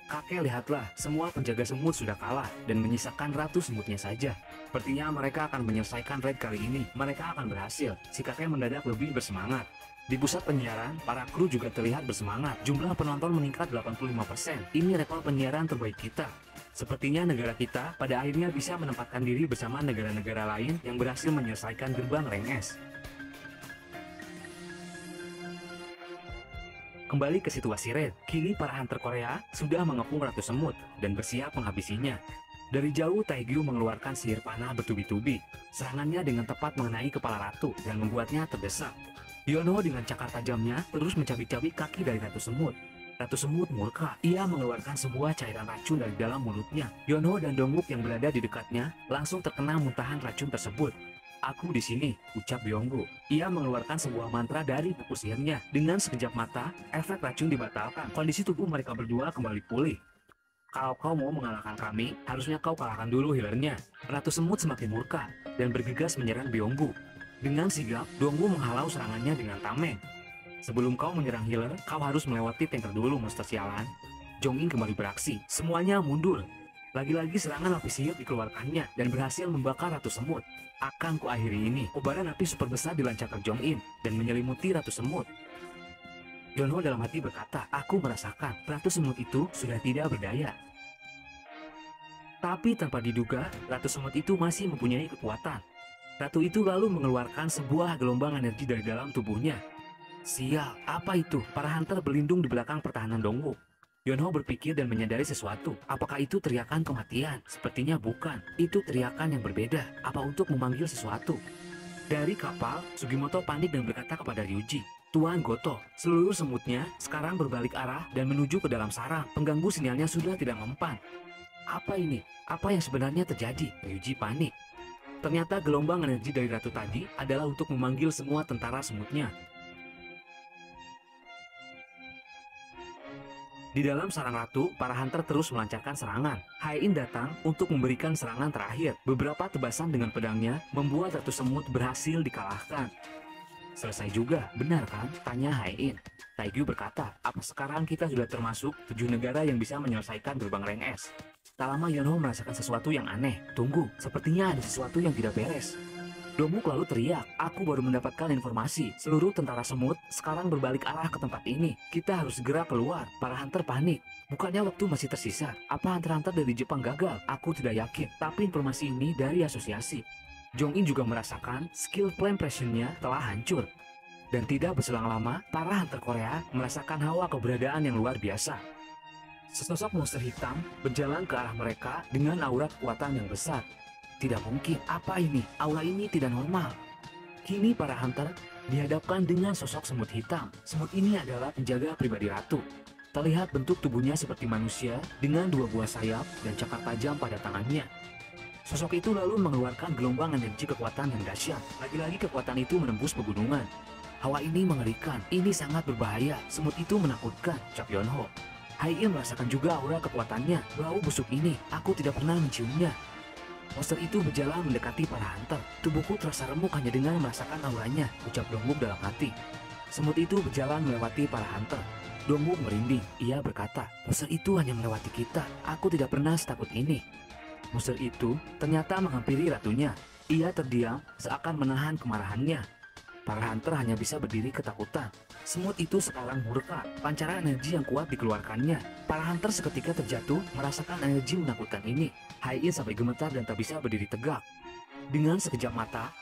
Kakek, lihatlah, semua penjaga semut sudah kalah dan menyisakan Ratu Semutnya saja. Sepertinya mereka akan menyelesaikan raid kali ini. Mereka akan berhasil. Si kakek mendadak lebih bersemangat. Di pusat penyiaran, para kru juga terlihat bersemangat. Jumlah penonton meningkat 85%. Ini rekor penyiaran terbaik kita. Sepertinya negara kita pada akhirnya bisa menempatkan diri bersama negara-negara lain yang berhasil menyelesaikan gerbang rank S. Kembali ke situasi raid, kini para hunter Korea sudah mengepung Ratu Semut dan bersiap menghabisinya. Dari jauh Taegyu mengeluarkan sihir panah bertubi-tubi. Serangannya dengan tepat mengenai kepala Ratu dan membuatnya terdesak. Yonho dengan cakar tajamnya terus mencabik-cabik kaki dari Ratu Semut. Ratu Semut murka, ia mengeluarkan sebuah cairan racun dari dalam mulutnya. Yonho dan Dongwook yang berada di dekatnya langsung terkena muntahan racun tersebut. Aku di sini, ucap Byonggu. Ia mengeluarkan sebuah mantra dari buku sihirnya. Dengan sekejap mata, efek racun dibatalkan. Kondisi tubuh mereka berdua kembali pulih. Kalau kau mau mengalahkan kami, harusnya kau kalahkan dulu healernya. Ratu Semut semakin murka dan bergegas menyerang Byonggu. Dengan sigap, Dongwu menghalau serangannya dengan tameng. Sebelum kau menyerang healer, kau harus melewati tanker dulu, monster sialan. Jong-in kembali beraksi. Semuanya mundur. Lagi-lagi serangan api sihir dikeluarkannya dan berhasil membakar Ratu Semut. Akan kuakhiri ini. Kobaran api super besar dilancarkan Jong-in dan menyelimuti Ratu Semut. Yonho dalam hati berkata, aku merasakan Ratu Semut itu sudah tidak berdaya. Tapi tanpa diduga, Ratu Semut itu masih mempunyai kekuatan. Ratu itu lalu mengeluarkan sebuah gelombang energi dari dalam tubuhnya. Sial, apa itu? Para hunter berlindung di belakang pertahanan Dongwook. Yonho berpikir dan menyadari sesuatu. Apakah itu teriakan kematian? Sepertinya bukan. Itu teriakan yang berbeda. Apa untuk memanggil sesuatu? Dari kapal, Sugimoto panik dan berkata kepada Ryuji, Tuan Goto, seluruh semutnya sekarang berbalik arah dan menuju ke dalam sarang. Pengganggu sinyalnya sudah tidak mempan. Apa ini? Apa yang sebenarnya terjadi? Ryuji panik. Ternyata gelombang energi dari Ratu tadi adalah untuk memanggil semua tentara semutnya. Di dalam sarang Ratu, para hunter terus melancarkan serangan. Hai-In datang untuk memberikan serangan terakhir. Beberapa tebasan dengan pedangnya membuat Ratu Semut berhasil dikalahkan. Selesai juga, benar kan? Tanya Hai-In. Taegyu berkata, apa sekarang kita sudah termasuk 7 negara yang bisa menyelesaikan gerbang rank S? Tak lama Yonho merasakan sesuatu yang aneh. Tunggu, sepertinya ada sesuatu yang tidak beres. Dongwook lalu teriak, aku baru mendapatkan informasi. Seluruh tentara semut sekarang berbalik arah ke tempat ini. Kita harus segera keluar. Para hunter panik. Bukannya waktu masih tersisa? Apa hunter-hunter dari Jepang gagal? Aku tidak yakin. Tapi informasi ini dari asosiasi. Jong-in juga merasakan skill flame pression-nya telah hancur. Dan tidak berselang lama, para hunter Korea merasakan hawa keberadaan yang luar biasa. Sesosok monster hitam berjalan ke arah mereka dengan aura kekuatan yang besar. Tidak mungkin, apa ini? Aura ini tidak normal. Kini para hunter dihadapkan dengan sosok semut hitam. Semut ini adalah penjaga pribadi Ratu. Terlihat bentuk tubuhnya seperti manusia dengan 2 buah sayap dan cakar tajam pada tangannya. Sosok itu lalu mengeluarkan gelombang energi kekuatan yang dahsyat. Lagi-lagi kekuatan itu menembus pegunungan. Hawa ini mengerikan, ini sangat berbahaya. Semut itu menakutkan, ucap Yonho. Hai-In merasakan juga aura kekuatannya. Bau busuk ini, aku tidak pernah menciumnya. Monster itu berjalan mendekati para hunter. Tubuhku terasa remuk hanya dengan merasakan auranya, ucap Dongwook dalam hati. Semut itu berjalan melewati para hunter. Dongwook merinding. Ia berkata, monster itu hanya melewati kita. Aku tidak pernah setakut ini. Monster itu ternyata menghampiri ratunya. Ia terdiam seakan menahan kemarahannya. Para hunter hanya bisa berdiri ketakutan. Semut itu sekarang murka. Pancaran energi yang kuat dikeluarkannya. Para hunter seketika terjatuh merasakan energi menakutkan ini. Hai-In sampai gemetar dan tak bisa berdiri tegak. Dengan sekejap mata,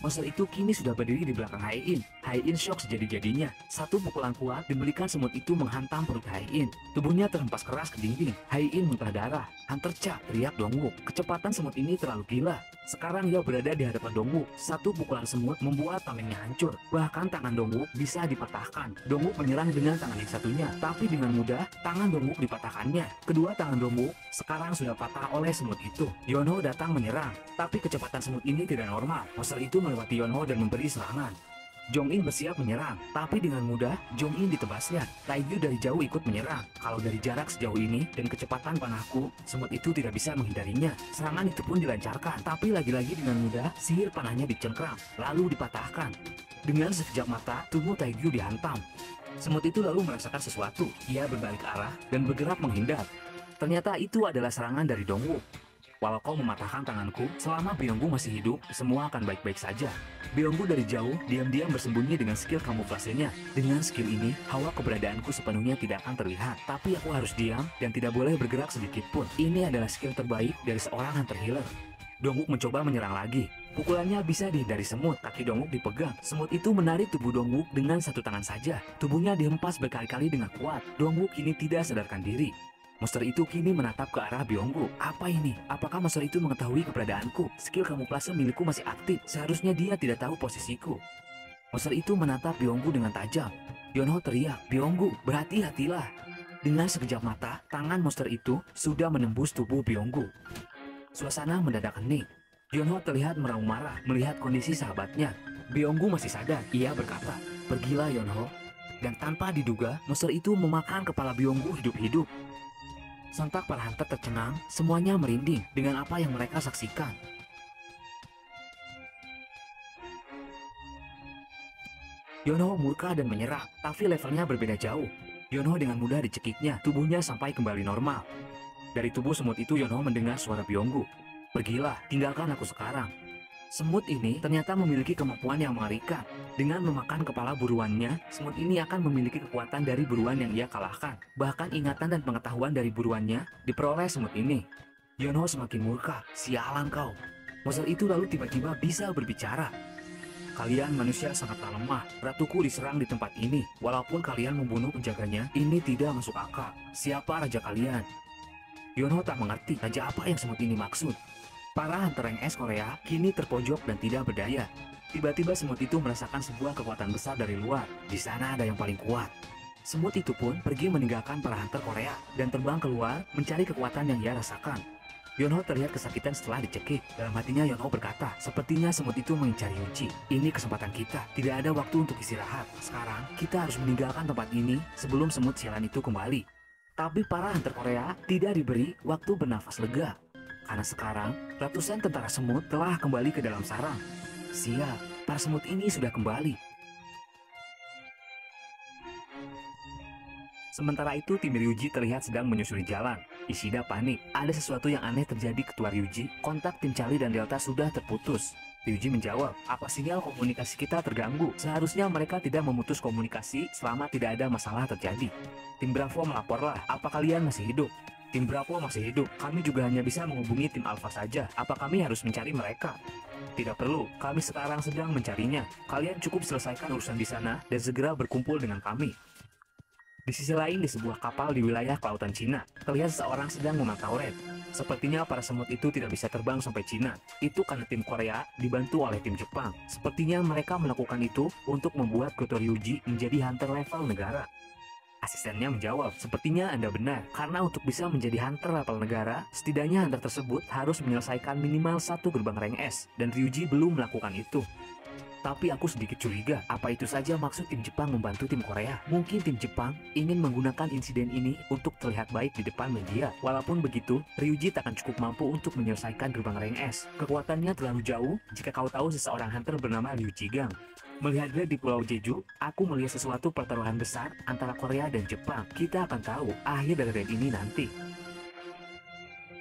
monster itu kini sudah berdiri di belakang Hai-In. Hai-In syok sejadi-jadinya. Satu pukulan kuat diberikan semut itu menghantam perut Hai-In. Tubuhnya terhempas keras ke dinding. Hai-In muntah darah. Hunter Cha, teriak Dongwook. Kecepatan semut ini terlalu gila. Sekarang ia berada di hadapan Dongwook. Satu pukulan semut membuat tamengnya hancur. Bahkan tangan Dongwook bisa dipatahkan. Dongwook menyerang dengan tangan yang satunya, tapi dengan mudah tangan Dongwook dipatahkannya. Kedua tangan Dongwook sekarang sudah patah oleh semut itu. Yonho datang menyerang, tapi kecepatan semut ini tidak normal. Monster itu melewati Yonho dan memberi serangan. Jong-in bersiap menyerang, tapi dengan mudah Jong-in ditebasnya. Taegyu dari jauh ikut menyerang. Kalau dari jarak sejauh ini dan kecepatan panahku, semut itu tidak bisa menghindarinya. Serangan itu pun dilancarkan, tapi lagi-lagi dengan mudah sihir panahnya dicengkram, lalu dipatahkan. Dengan sekejap mata, tubuh Taegyu dihantam. Semut itu lalu merasakan sesuatu. Ia berbalik arah dan bergerak menghindar. Ternyata itu adalah serangan dari Dongwook. Walau kau mematahkan tanganku, selama Byonggu masih hidup, semua akan baik-baik saja. Byonggu dari jauh, diam-diam bersembunyi dengan skill kamuflasenya. Dengan skill ini, hawa keberadaanku sepenuhnya tidak akan terlihat. Tapi aku harus diam dan tidak boleh bergerak sedikit pun. Ini adalah skill terbaik dari seorang hunter healer. Dongwook mencoba menyerang lagi. Pukulannya bisa dihindari semut, kaki Dongwook dipegang. Semut itu menarik tubuh Dongwook dengan satu tangan saja. Tubuhnya dihempas berkali-kali dengan kuat. Dongwook kini tidak sadarkan diri. Monster itu kini menatap ke arah Byonggu. Apa ini? Apakah monster itu mengetahui keberadaanku? Skill kamuflase milikku masih aktif. Seharusnya dia tidak tahu posisiku. Monster itu menatap Byonggu dengan tajam. Yonho teriak, Byonggu, berhati-hatilah. Dengan sekejap mata, tangan monster itu sudah menembus tubuh Byonggu. Suasana mendadak hening. Yonho terlihat meraung marah melihat kondisi sahabatnya. Byonggu masih sadar. Ia berkata, pergilah Yonho. Dan tanpa diduga, monster itu memakan kepala Byonggu hidup-hidup. Sontak para hunter tercengang, semuanya merinding dengan apa yang mereka saksikan. Yonho murka dan menyerang, tapi levelnya berbeda jauh. Yonho dengan mudah dicekiknya, tubuhnya sampai kembali normal. Dari tubuh semut itu Yonho mendengar suara Byonggu. Pergilah, tinggalkan aku sekarang. Semut ini ternyata memiliki kemampuan yang mengerikan. Dengan memakan kepala buruannya, semut ini akan memiliki kekuatan dari buruan yang ia kalahkan. Bahkan ingatan dan pengetahuan dari buruannya diperoleh semut ini. Yonho semakin murka. Sialan kau. Monster itu lalu tiba-tiba bisa berbicara. Kalian manusia sangatlah lemah. Ratuku diserang di tempat ini. Walaupun kalian membunuh penjaganya, ini tidak masuk akal. Siapa raja kalian? Yonho tak mengerti raja apa yang semut ini maksud. Para hunter rank S Korea kini terpojok dan tidak berdaya. Tiba-tiba semut itu merasakan sebuah kekuatan besar dari luar. Di sana ada yang paling kuat. Semut itu pun pergi meninggalkan para hunter Korea dan terbang keluar mencari kekuatan yang ia rasakan. Yonho terlihat kesakitan setelah dicekik. Dalam hatinya Yonho berkata, sepertinya semut itu mengincar Yuji. Ini kesempatan kita, tidak ada waktu untuk istirahat. Sekarang kita harus meninggalkan tempat ini sebelum semut sialan itu kembali. Tapi para hunter Korea tidak diberi waktu bernafas lega. Karena sekarang, ratusan tentara semut telah kembali ke dalam sarang. Siap, para semut ini sudah kembali. Sementara itu, tim Ryuji terlihat sedang menyusuri jalan. Ishida panik. Ada sesuatu yang aneh terjadi, ketua Ryuji. Kontak tim Charlie dan Delta sudah terputus. Ryuji menjawab, apa sinyal komunikasi kita terganggu? Seharusnya mereka tidak memutus komunikasi selama tidak ada masalah terjadi. Tim Bravo melaporlah, apa kalian masih hidup? Tim Bravo masih hidup, kami juga hanya bisa menghubungi tim Alpha saja. Apa kami harus mencari mereka? Tidak perlu, kami sekarang sedang mencarinya. Kalian cukup selesaikan urusan di sana dan segera berkumpul dengan kami. Di sisi lain, di sebuah kapal di wilayah kelautan Cina, terlihat seseorang sedang memantau red. Sepertinya para semut itu tidak bisa terbang sampai Cina. Itu karena tim Korea dibantu oleh tim Jepang. Sepertinya mereka melakukan itu untuk membuat Goto Ryuji menjadi hunter level negara. Asistennya menjawab, sepertinya Anda benar, karena untuk bisa menjadi hunter level negara, setidaknya hunter tersebut harus menyelesaikan minimal 1 gerbang rank S, dan Ryuji belum melakukan itu. Tapi aku sedikit curiga, apa itu saja maksud tim Jepang membantu tim Korea? Mungkin tim Jepang ingin menggunakan insiden ini untuk terlihat baik di depan media. Walaupun begitu, Ryuji tak akan cukup mampu untuk menyelesaikan gerbang rank S. Kekuatannya terlalu jauh jika kau tahu seseorang hunter bernama Liu Jigang. Melihat dia di Pulau Jeju, aku melihat sesuatu pertaruhan besar antara Korea dan Jepang. Kita akan tahu akhir dari raid ini nanti.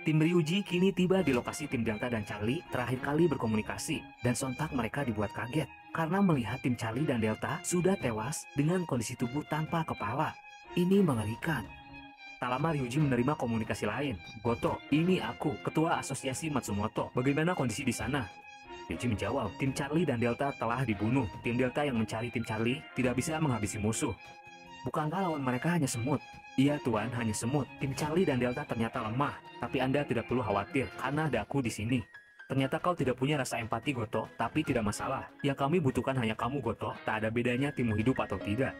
Tim Ryuji kini tiba di lokasi tim Delta dan Charlie terakhir kali berkomunikasi, dan sontak mereka dibuat kaget karena melihat tim Charlie dan Delta sudah tewas dengan kondisi tubuh tanpa kepala. Ini mengerikan. Tak lama Ryuji menerima komunikasi lain. Goto, ini aku, Ketua Asosiasi Matsumoto. Bagaimana kondisi di sana? Ryuji menjawab, tim Charlie dan Delta telah dibunuh. Tim Delta yang mencari tim Charlie tidak bisa menghabisi musuh. Bukankah lawan mereka hanya semut? Iya Tuan, hanya semut. Tim Charlie dan Delta ternyata lemah. Tapi Anda tidak perlu khawatir, karena ada aku di sini. Ternyata kau tidak punya rasa empati Goto, tapi tidak masalah. Yang kami butuhkan hanya kamu Goto, tak ada bedanya timmu hidup atau tidak.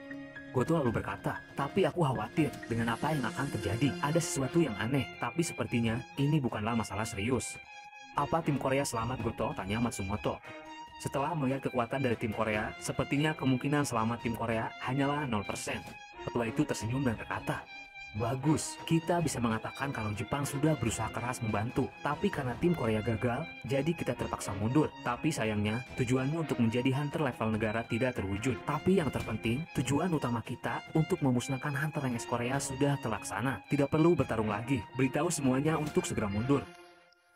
Goto lalu berkata, tapi aku khawatir dengan apa yang akan terjadi. Ada sesuatu yang aneh, tapi sepertinya ini bukanlah masalah serius. Apa tim Korea selamat Goto? Tanya Matsumoto. Setelah melihat kekuatan dari tim Korea, sepertinya kemungkinan selamat tim Korea hanyalah 0%. Ketua itu tersenyum dan berkata, bagus, kita bisa mengatakan kalau Jepang sudah berusaha keras membantu, tapi karena tim Korea gagal, jadi kita terpaksa mundur. Tapi sayangnya, tujuanmu untuk menjadi hunter level negara tidak terwujud. Tapi yang terpenting, tujuan utama kita untuk memusnahkan hunter rank S Korea sudah terlaksana. Tidak perlu bertarung lagi, beritahu semuanya untuk segera mundur.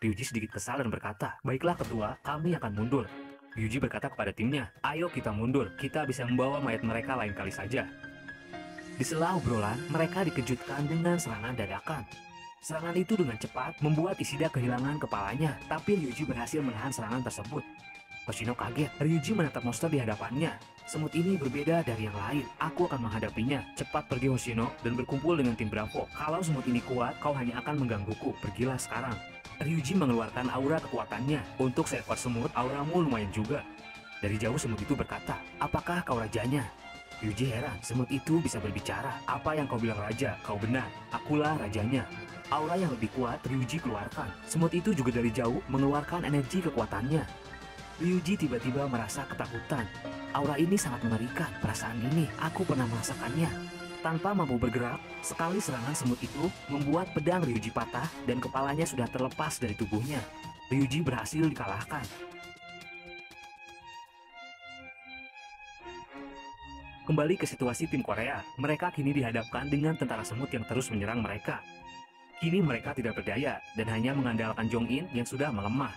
Ryuji sedikit kesal dan berkata, baiklah ketua, kami akan mundur. Ryuji berkata kepada timnya, ayo kita mundur, kita bisa membawa mayat mereka lain kali saja. Di sela obrolan, mereka dikejutkan dengan serangan dadakan. Serangan itu dengan cepat membuat Ishida kehilangan kepalanya, tapi Ryuji berhasil menahan serangan tersebut. Hoshino kaget, Ryuji menatap monster di hadapannya. Semut ini berbeda dari yang lain, aku akan menghadapinya. Cepat pergi Hoshino dan berkumpul dengan tim Bravo. Kalau semut ini kuat, kau hanya akan menggangguku, pergilah sekarang. Ryuji mengeluarkan aura kekuatannya. Untuk server semut, auramu lumayan juga. Dari jauh semut itu berkata, apakah kau rajanya? Ryuji heran, semut itu bisa berbicara. Apa yang kau bilang raja? Kau benar, akulah rajanya. Aura yang lebih kuat Ryuji keluarkan. Semut itu juga dari jauh mengeluarkan energi kekuatannya. Ryuji tiba-tiba merasa ketakutan. Aura ini sangat mengerikan. Perasaan ini, aku pernah merasakannya. Tanpa mampu bergerak, sekali serangan semut itu membuat pedang Ryuji patah dan kepalanya sudah terlepas dari tubuhnya. Ryuji berhasil dikalahkan. Kembali ke situasi tim Korea, mereka kini dihadapkan dengan tentara semut yang terus menyerang mereka. Kini mereka tidak berdaya dan hanya mengandalkan Jong-in yang sudah melemah.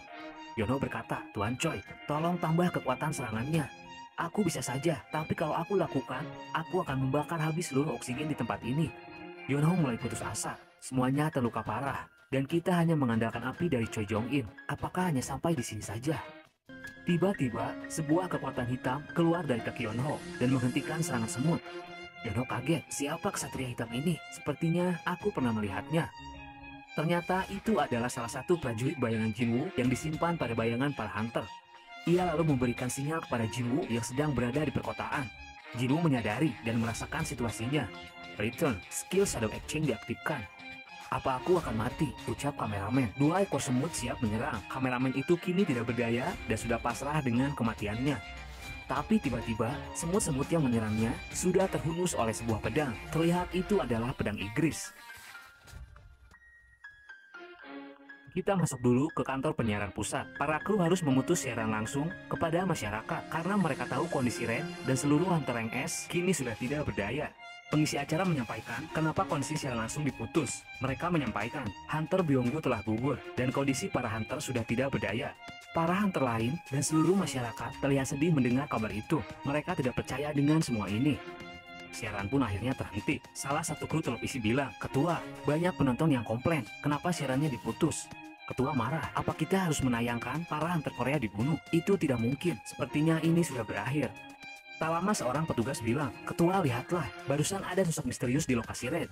Yono berkata, "Tuan Choi, tolong tambah kekuatan serangannya. Aku bisa saja, tapi kalau aku lakukan, aku akan membakar habis seluruh oksigen di tempat ini." Yono mulai putus asa, semuanya terluka parah, dan kita hanya mengandalkan api dari Choi Jong-in. Apakah hanya sampai di sini saja? Tiba-tiba, sebuah kekuatan hitam keluar dari kaki Yonho dan menghentikan serangan semut. Yonho kaget, siapa ksatria hitam ini? Sepertinya aku pernah melihatnya. Ternyata itu adalah salah satu prajurit bayangan Jinwoo yang disimpan pada bayangan para hunter. Ia lalu memberikan sinyal kepada Jinwoo yang sedang berada di perkotaan. Jinwoo menyadari dan merasakan situasinya. Return, skill Shadow Exchange diaktifkan. "Apa aku akan mati?" ucap kameramen. Dua ekor semut siap menyerang. Kameramen itu kini tidak berdaya dan sudah pasrah dengan kematiannya. Tapi tiba-tiba, semut-semut yang menyerangnya sudah terhunus oleh sebuah pedang. Terlihat itu adalah pedang Igris. Kita masuk dulu ke kantor penyiaran pusat. Para kru harus memutus siaran langsung kepada masyarakat karena mereka tahu kondisi Red dan seluruh hunter rank S kini sudah tidak berdaya. Pengisi acara menyampaikan kenapa kondisi siaran langsung diputus. Mereka menyampaikan, Hunter Byonggu telah gugur dan kondisi para hunter sudah tidak berdaya. Para hunter lain dan seluruh masyarakat terlihat sedih mendengar kabar itu. Mereka tidak percaya dengan semua ini. Siaran pun akhirnya terhenti. Salah satu kru televisi bilang, "Ketua, banyak penonton yang komplain, kenapa siarannya diputus?" Ketua marah, "Apa kita harus menayangkan para hunter Korea dibunuh? Itu tidak mungkin, sepertinya ini sudah berakhir." Tak lama seorang petugas bilang, "Ketua, lihatlah, barusan ada sosok misterius di lokasi Red."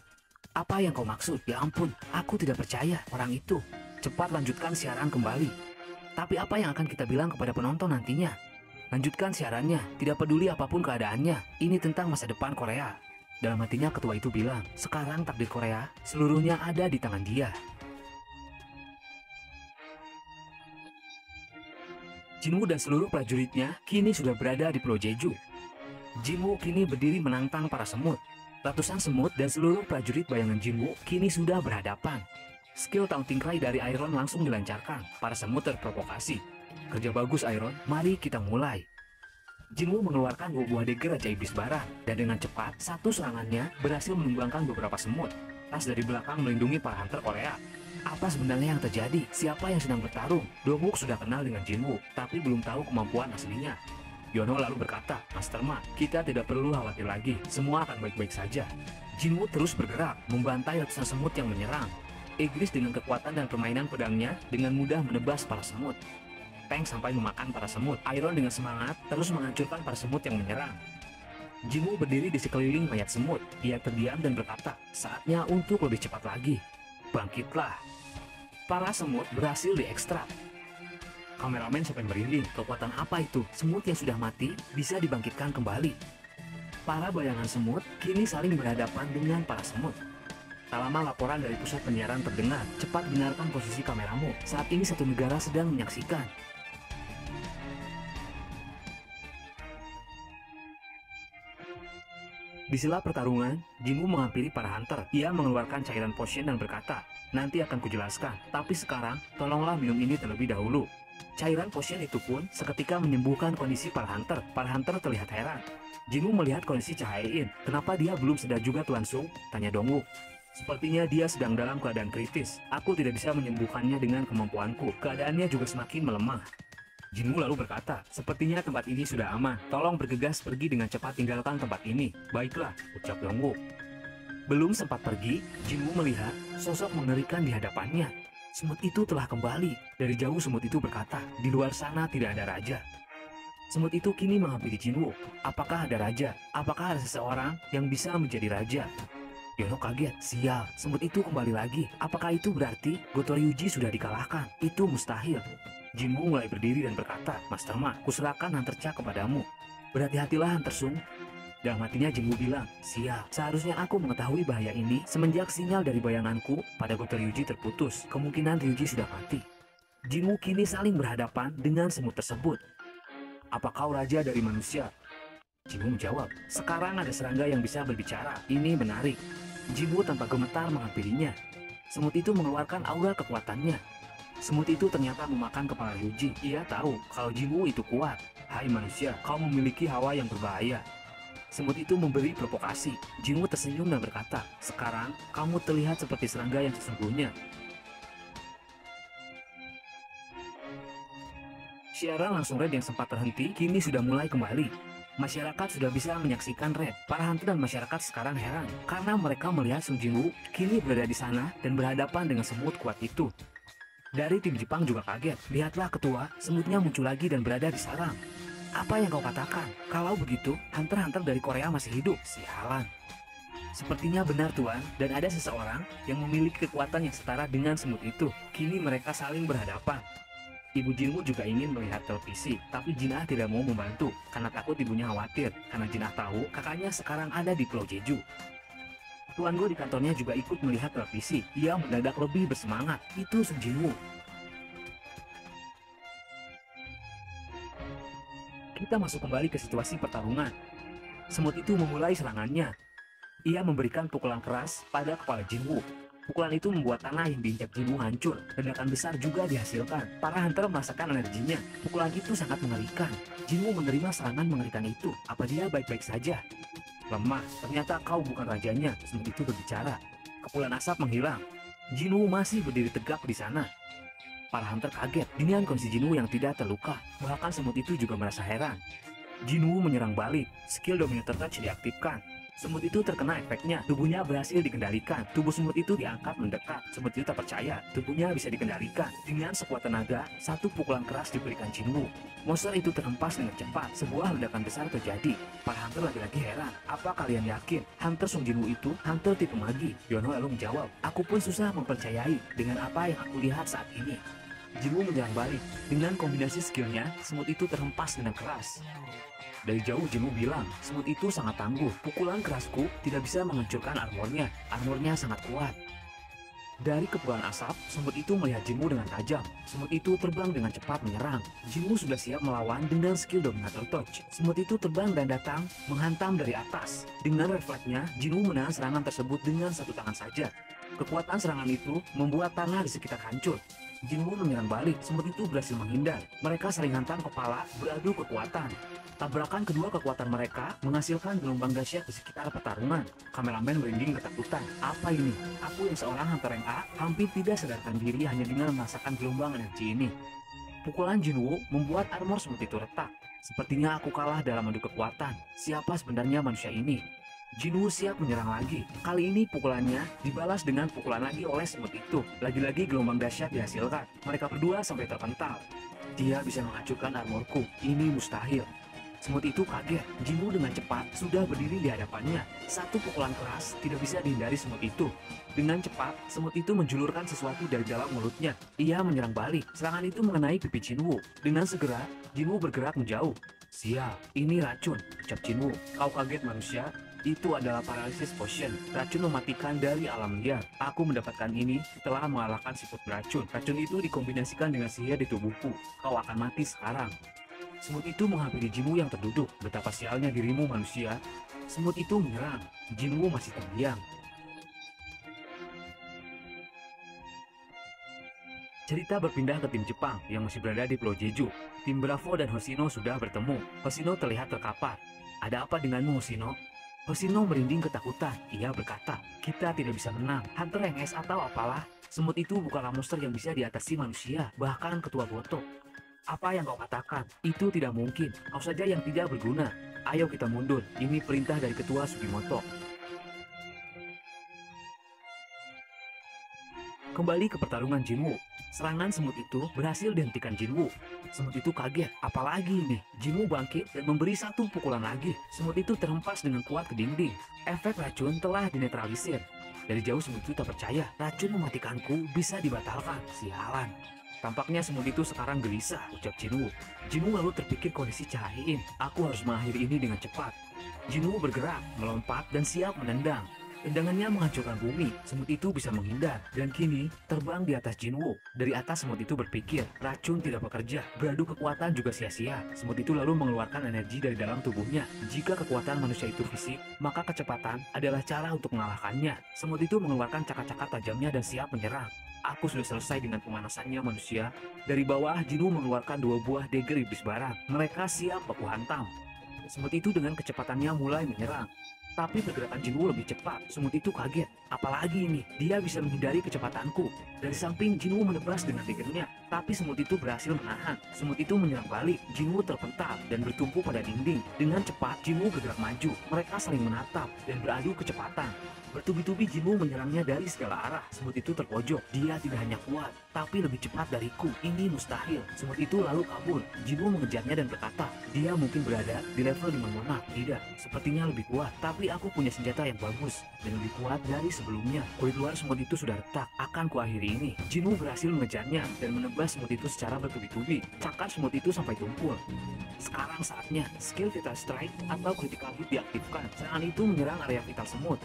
"Apa yang kau maksud? Ya ampun, aku tidak percaya orang itu." "Cepat lanjutkan siaran kembali." "Tapi apa yang akan kita bilang kepada penonton nantinya?" "Lanjutkan siarannya, tidak peduli apapun keadaannya. Ini tentang masa depan Korea." Dalam hatinya ketua itu bilang, "Sekarang takdir Korea seluruhnya ada di tangan dia." Jinwoo dan seluruh prajuritnya kini sudah berada di Pulau Jeju. Jinwoo kini berdiri menantang para semut. Ratusan semut dan seluruh prajurit bayangan Jinwoo kini sudah berhadapan. Skill Taunting Cry dari Iron langsung dilancarkan. Para semut terprovokasi. "Kerja bagus Iron, mari kita mulai." Jinwoo mengeluarkan dua buah dagger Raja Iblis Bara, dan dengan cepat satu serangannya berhasil menumbangkan beberapa semut. Tas dari belakang melindungi para hunter Korea. Apa sebenarnya yang terjadi? Siapa yang sedang bertarung? Dongwook sudah kenal dengan Jinwoo, tapi belum tahu kemampuan aslinya. Yono lalu berkata, "Master Ma, kita tidak perlu khawatir lagi, semua akan baik-baik saja." Jinwoo terus bergerak, membantai ratusan semut yang menyerang. Igris dengan kekuatan dan permainan pedangnya dengan mudah menebas para semut. Tank sampai memakan para semut. Iron dengan semangat terus menghancurkan para semut yang menyerang. Jinwoo berdiri di sekeliling mayat semut. Ia terdiam dan berkata, "Saatnya untuk lebih cepat lagi. Bangkitlah." Para semut berhasil diekstrak. Kameramen sampai merinding. Kekuatan apa itu? Semut yang sudah mati bisa dibangkitkan kembali. Para bayangan semut kini saling berhadapan dengan para semut. Tak lama laporan dari pusat penyiaran terdengar. "Cepat benarkan posisi kameramu. Saat ini satu negara sedang menyaksikan." Di sela pertarungan, Jinwoo menghampiri para hunter. Ia mengeluarkan cairan potion dan berkata, "Nanti akan kujelaskan, tapi sekarang tolonglah minum ini terlebih dahulu." Cairan potion itu pun seketika menyembuhkan kondisi para hunter. Para hunter terlihat heran. Jinwoo melihat kondisi Cahaya In. "Kenapa dia belum sedar juga Tuan Sung?" tanya Dongwook. "Sepertinya dia sedang dalam keadaan kritis. Aku tidak bisa menyembuhkannya dengan kemampuanku. Keadaannya juga semakin melemah." Jinwoo lalu berkata, "Sepertinya tempat ini sudah aman. Tolong bergegas pergi dengan cepat tinggalkan tempat ini." "Baiklah," ucap Dongwook. Belum sempat pergi, Jinwoo melihat sosok mengerikan di hadapannya. Semut itu telah kembali. Dari jauh semut itu berkata, "Di luar sana tidak ada raja." Semut itu kini menghampiri Jinwoo. Apakah ada raja? Apakah ada seseorang yang bisa menjadi raja? Yono kaget. Sial, semut itu kembali lagi. Apakah itu berarti Goto Ryuji sudah dikalahkan? Itu mustahil. Jinwoo mulai berdiri dan berkata, "Master Ma, kuserahkan Hunter Cha kepadamu. Berhati-hatilah Hunter Sung." Dalam hatinya Jinwoo bilang, "Sial, seharusnya aku mengetahui bahaya ini semenjak sinyal dari bayanganku pada Goto Ryuji terputus. Kemungkinan Ryuji sudah mati." Jinwoo kini saling berhadapan dengan semut tersebut. "Apa kau raja dari manusia?" Jinwoo menjawab, "Sekarang ada serangga yang bisa berbicara. Ini menarik." Jinwoo tanpa gemetar menghampirinya. Semut itu mengeluarkan aura kekuatannya. Semut itu ternyata memakan kepala Ryuji. Ia tahu kalau Jinwoo itu kuat. "Hai manusia, kau memiliki hawa yang berbahaya." Semut itu memberi provokasi. Jinwoo tersenyum dan berkata, "Sekarang kamu terlihat seperti serangga yang sesungguhnya." Siaran langsung Red yang sempat terhenti kini sudah mulai kembali. Masyarakat sudah bisa menyaksikan Red. Para hantu dan masyarakat sekarang heran karena mereka melihat Sung Jinwoo kini berada di sana dan berhadapan dengan semut kuat itu. Dari tim Jepang juga kaget. Lihatlah ketua, semutnya muncul lagi dan berada di sarang. Apa yang kau katakan? Kalau begitu, hunter-hunter dari Korea masih hidup. Sialan. Sepertinya benar tuan, dan ada seseorang yang memiliki kekuatan yang setara dengan semut itu. Kini mereka saling berhadapan. Ibu Jinwoo juga ingin melihat televisi, tapi Jinah tidak mau membantu karena takut ibunya khawatir. Karena Jinah tahu kakaknya sekarang ada di Pulau Jeju. Tuan Go di kantornya juga ikut melihat televisi. Ia mendadak lebih bersemangat. Itu Sung Jinwoo. Kita masuk kembali ke situasi pertarungan. Semut itu memulai serangannya. Ia memberikan pukulan keras pada kepala Jinwoo. Pukulan itu membuat tanah yang diinjak Jinwoo hancur. Ledakan besar juga dihasilkan. Para hunter merasakan energinya. Pukulan itu sangat mengerikan. Jinwoo menerima serangan mengerikan itu. Apa dia baik-baik saja? Lemah, ternyata kau bukan rajanya. Semut itu berbicara. Kepulan asap menghilang. Jinwoo masih berdiri tegak di sana. Para hunter kaget dengan kondisi Jinwoo yang tidak terluka. Bahkan semut itu juga merasa heran. Jinwoo menyerang balik. Skill Dominator Touch diaktifkan. Semut itu terkena efeknya, tubuhnya berhasil dikendalikan. Tubuh semut itu diangkat mendekat. Semut itu tak percaya, tubuhnya bisa dikendalikan. Dengan sekuat tenaga, satu pukulan keras diberikan Jinwoo. Monster itu terhempas dengan cepat. Sebuah ledakan besar terjadi. Para hunter lagi-lagi heran. Apa kalian yakin hunter Sung Jinwoo itu hunter tipe magi? Yono lalu menjawab, aku pun susah mempercayai dengan apa yang aku lihat saat ini. Jinwoo menyerang balik. Dengan kombinasi skillnya, semut itu terhempas dengan keras. Dari jauh Jinwoo bilang, semut itu sangat tangguh. Pukulan kerasku tidak bisa menghancurkan armornya. Armornya sangat kuat. Dari kepulan asap, semut itu melihat Jinwoo dengan tajam. Semut itu terbang dengan cepat menyerang. Jinwoo sudah siap melawan dengan skill Dominator Touch. Semut itu terbang dan datang menghantam dari atas. Dengan refleksnya, Jinwoo menahan serangan tersebut dengan satu tangan saja. Kekuatan serangan itu membuat tanah di sekitar hancur. Jinwoo menyerang balik, semut itu berhasil menghindar. Mereka saling hantam kepala, beradu kekuatan. Tabrakan kedua kekuatan mereka menghasilkan gelombang dahsyat di sekitar pertarungan. Kameramen merinding ketakutan. Apa ini? Aku yang seorang hunter rank A hampir tidak sadarkan diri hanya dengan merasakan gelombang energi ini. Pukulan Jinwoo membuat armor semut itu retak. Sepertinya aku kalah dalam adu kekuatan. Siapa sebenarnya manusia ini? Jinwoo siap menyerang lagi. Kali ini pukulannya dibalas dengan pukulan lagi oleh semut itu. Lagi-lagi gelombang dahsyat dihasilkan. Mereka berdua sampai terpental. Dia bisa menghancurkan armorku. Ini mustahil. Semut itu kaget. Jinwoo dengan cepat sudah berdiri di hadapannya. Satu pukulan keras tidak bisa dihindari semut itu. Dengan cepat, semut itu menjulurkan sesuatu dari dalam mulutnya. Ia menyerang balik. Serangan itu mengenai pipi Jinwoo. Dengan segera, Jinwoo bergerak menjauh. Sial, ini racun, ucap Jinwoo. Kau kaget manusia? Itu adalah paralysis potion, racun mematikan dari alam liar. Aku mendapatkan ini setelah mengalahkan siput beracun. Racun itu dikombinasikan dengan sihir di tubuhku. Kau akan mati sekarang. Semut itu menghampiri Jinwoo yang terduduk. Betapa sialnya dirimu manusia. Semut itu menyerang. Jinwoo masih terdiam. Cerita berpindah ke tim Jepang yang masih berada di Pulau Jeju. Tim Bravo dan Hoshino sudah bertemu. Hoshino terlihat terkapar. Ada apa denganmu, Hoshino? Hoshino merinding ketakutan. Ia berkata, kita tidak bisa menang. Hunter yang S atau apalah. Semut itu bukanlah monster yang bisa diatasi manusia. Bahkan ketua Goto. Apa yang kau katakan? Itu tidak mungkin. Kau saja yang tidak berguna. Ayo kita mundur. Ini perintah dari ketua Sugimoto. Kembali ke pertarungan Jinwoo. Serangan semut itu berhasil dihentikan Jinwoo. Semut itu kaget. Apalagi ini? Jinwoo bangkit dan memberi satu pukulan lagi. Semut itu terhempas dengan kuat ke dinding. Efek racun telah dinetralisir. Dari jauh semut itu tak percaya. Racun mematikanku bisa dibatalkan. Sialan. Tampaknya semut itu sekarang gelisah, ucap Jinwoo. Jinwoo lalu terpikir kondisi cahayain. Aku harus mengakhiri ini dengan cepat. Jinwoo bergerak, melompat, dan siap menendang. Tendangannya menghancurkan bumi. Semut itu bisa menghindar, dan kini terbang di atas Jinwoo. Dari atas semut itu berpikir, racun tidak bekerja, beradu kekuatan juga sia-sia. Semut itu lalu mengeluarkan energi dari dalam tubuhnya. Jika kekuatan manusia itu fisik, maka kecepatan adalah cara untuk mengalahkannya. Semut itu mengeluarkan cakar-cakar tajamnya dan siap menyerang. Aku sudah selesai dengan pemanasannya manusia. Dari bawah, Jinwoo mengeluarkan dua buah dagger iblis barat. Mereka siap baku hantam. semut itu dengan kecepatannya mulai menyerang. Tapi pergerakan Jinwoo lebih cepat. Semut itu kaget. Apalagi ini, dia bisa menghindari kecepatanku. Dari samping, Jinwoo menebas dengan daggernya. Tapi semut itu berhasil menahan. Semut itu menyerang balik. Jinwoo terpental dan bertumpu pada dinding. Dengan cepat, Jinwoo bergerak maju. Mereka saling menatap dan beradu kecepatan. Bertubi-tubi Jinwoo menyerangnya dari segala arah. Semut itu terpojok. Dia tidak hanya kuat, tapi lebih cepat dariku. Ini mustahil. Semut itu lalu kabur. Jinwoo mengejarnya dan berkata, dia mungkin berada di level 5 monark. Tidak, sepertinya lebih kuat. Tapi aku punya senjata yang bagus dan lebih kuat dari sebelumnya. Kulit luar semut itu sudah retak. Akan kuakhiri ini. Jinwoo berhasil mengejarnya dan menebas semut itu secara bertubi-tubi. Cakar semut itu sampai tumpul. Sekarang saatnya skill Vital Strike atau Critical Hit diaktifkan. Serangan itu menyerang area vital semut.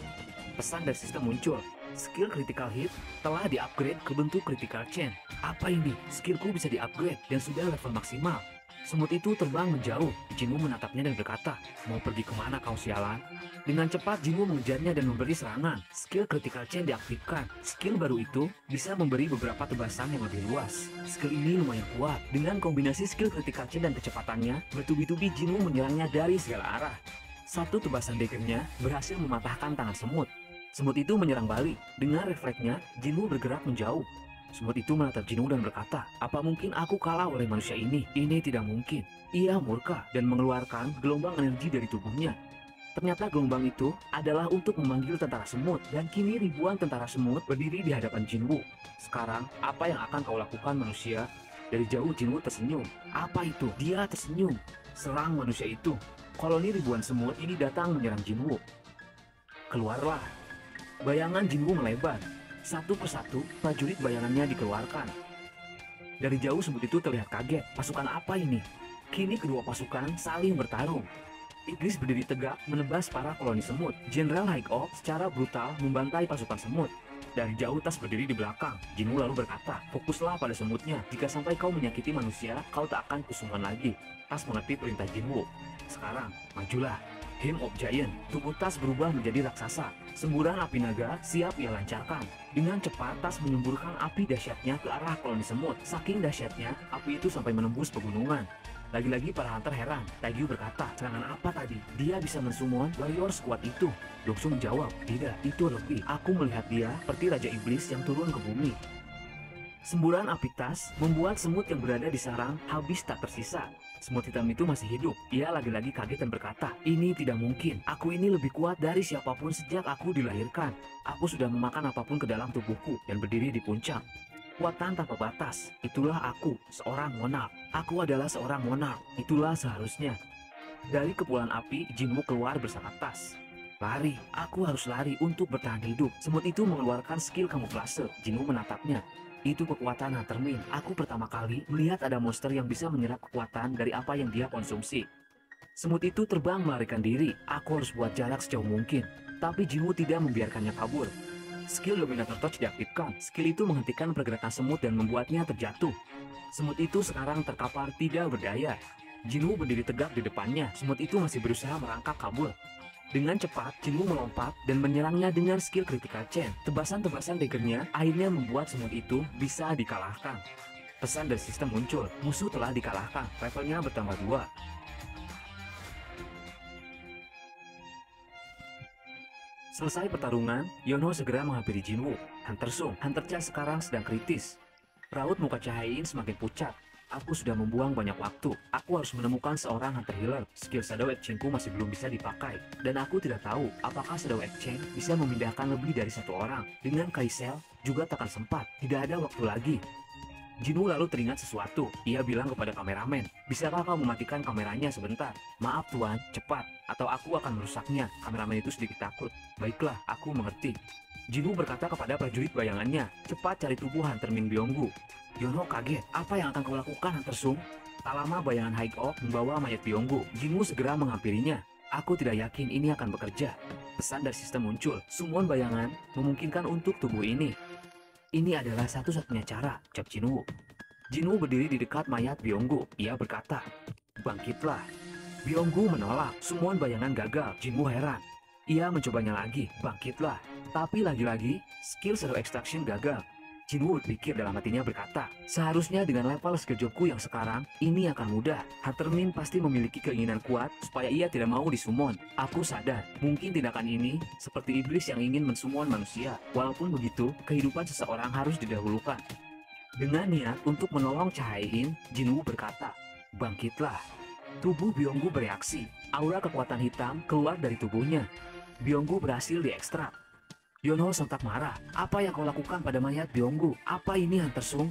Pesan dari sistem muncul. Skill Critical Hit telah di-upgrade ke bentuk Critical Chain. Apa ini? Skillku bisa di-upgrade dan sudah level maksimal. Semut itu terbang menjauh. Jinwoo menatapnya dan berkata, mau pergi kemana kau sialan? Dengan cepat Jinwoo mengejarnya dan memberi serangan. Skill Critical Chain diaktifkan. Skill baru itu bisa memberi beberapa tebasan yang lebih luas. Skill ini lumayan kuat. Dengan kombinasi skill Critical Chain dan kecepatannya, bertubi-tubi Jinwoo menyerangnya dari segala arah. Satu tebasan daggernya berhasil mematahkan tangan semut. Semut itu menyerang balik. Dengan refleksnya, Jinwoo bergerak menjauh. Semut itu menatap Jinwoo dan berkata, apa mungkin aku kalah oleh manusia ini? Ini tidak mungkin. Ia murka dan mengeluarkan gelombang energi dari tubuhnya. Ternyata gelombang itu adalah untuk memanggil tentara semut. Dan kini ribuan tentara semut berdiri di hadapan Jinwoo. Sekarang, apa yang akan kau lakukan manusia? Dari jauh Jinwoo tersenyum. Apa itu? Dia tersenyum. Serang manusia itu. Koloni ribuan semut ini datang menyerang Jinwoo. Keluarlah. Bayangan Jinwoo melebar. Satu persatu, prajurit bayangannya dikeluarkan. Dari jauh semut itu terlihat kaget. Pasukan apa ini? Kini kedua pasukan saling bertarung. Iblis berdiri tegak menebas para koloni semut. Jenderal High-Oak secara brutal membantai pasukan semut. Dari jauh Tas berdiri di belakang. Jinwoo lalu berkata, fokuslah pada semutnya. Jika sampai kau menyakiti manusia, kau tak akan kusuman lagi. Tas mengerti perintah Jinwoo. Sekarang, majulah. Hymn of Giant. Tubuh Tas berubah menjadi raksasa. Semburan api naga siap ia lancarkan. Dengan cepat Tas menyemburkan api dahsyatnya ke arah koloni semut. Saking dahsyatnya, api itu sampai menembus pegunungan. Lagi-lagi para hunter heran. Taegyu berkata, serangan apa tadi? Dia bisa mensummon warrior sekuat itu. Doksu menjawab, tidak, itu lebih. Aku melihat dia seperti Raja Iblis yang turun ke bumi. Semburan api Tas membuat semut yang berada di sarang habis tak tersisa. Semut hitam itu masih hidup. Ia lagi-lagi kaget dan berkata, ini tidak mungkin. Aku ini lebih kuat dari siapapun sejak aku dilahirkan. Aku sudah memakan apapun ke dalam tubuhku dan berdiri di puncak. Kekuatan tanpa batas. Itulah aku, seorang monark. Aku adalah seorang monark. Itulah seharusnya. Dari kepulan api, Jinwoo keluar bersama Tas. Lari. Aku harus lari untuk bertahan hidup. Semut itu mengeluarkan skill kamuflase. Jinwoo menatapnya. Itu kekuatan Huntermin. Aku pertama kali melihat ada monster yang bisa menyerap kekuatan dari apa yang dia konsumsi. Semut itu terbang melarikan diri. Aku harus buat jarak sejauh mungkin. Tapi Jinwoo tidak membiarkannya kabur. Skill Dominator Touch diaktifkan. Skill itu menghentikan pergerakan semut dan membuatnya terjatuh. Semut itu sekarang terkapar tidak berdaya. Jinwoo berdiri tegak di depannya. Semut itu masih berusaha merangkak kabur. Dengan cepat, Jinwoo melompat dan menyerangnya dengan skill Critical Chain. Tebasan-tebasan daggernya akhirnya membuat semut itu bisa dikalahkan. Pesan dari sistem muncul, musuh telah dikalahkan, levelnya bertambah 2. Selesai pertarungan, Yonho segera menghampiri Jinwoo. Hunter Sung, Hunter Chan sekarang sedang kritis. Raut muka Cahayin semakin pucat. Aku sudah membuang banyak waktu. Aku harus menemukan seorang hunter healer. Skill Shadow Exchange-ku masih belum bisa dipakai. Dan aku tidak tahu apakah Shadow Exchange bisa memindahkan lebih dari satu orang. Dengan Kaisel juga takkan sempat. Tidak ada waktu lagi. Jinwoo lalu teringat sesuatu. Ia bilang kepada kameramen, bisakah kau mematikan kameranya sebentar? Maaf tuan, cepat. Atau aku akan merusaknya. Kameramen itu sedikit takut. Baiklah, aku mengerti. Jinwoo berkata kepada prajurit bayangannya, cepat cari tubuh Hunter Min Byonggu. Yonho kaget, apa yang akan kau lakukan Hunter Sung? Tak lama bayangan High-Oak membawa mayat Byonggu. Jinwoo segera menghampirinya. Aku tidak yakin ini akan bekerja. Pesan dari sistem muncul, summon bayangan memungkinkan untuk tubuh ini. Ini adalah satu-satunya cara, ucap Jinwoo. Jinwoo berdiri di dekat mayat Byonggu. Ia berkata, bangkitlah. Byonggu menolak, summon bayangan gagal. Jinwoo heran. Ia mencobanya lagi, bangkitlah. Tapi lagi-lagi, skill Shadow Extraction gagal. Jinwoo berpikir dalam hatinya berkata, seharusnya dengan level skill jobku yang sekarang, ini akan mudah. Hunter Min pasti memiliki keinginan kuat supaya ia tidak mau disummon. Aku sadar, mungkin tindakan ini seperti iblis yang ingin mensummon manusia. Walaupun begitu, kehidupan seseorang harus didahulukan. Dengan niat untuk menolong Chae-in, Jinwoo berkata, bangkitlah. Tubuh Byunggu bereaksi. Aura kekuatan hitam keluar dari tubuhnya. Byunggu berhasil diekstrak. Yonho sontak marah. Apa yang kau lakukan pada mayat Byunggu? Apa ini Hunter Sung?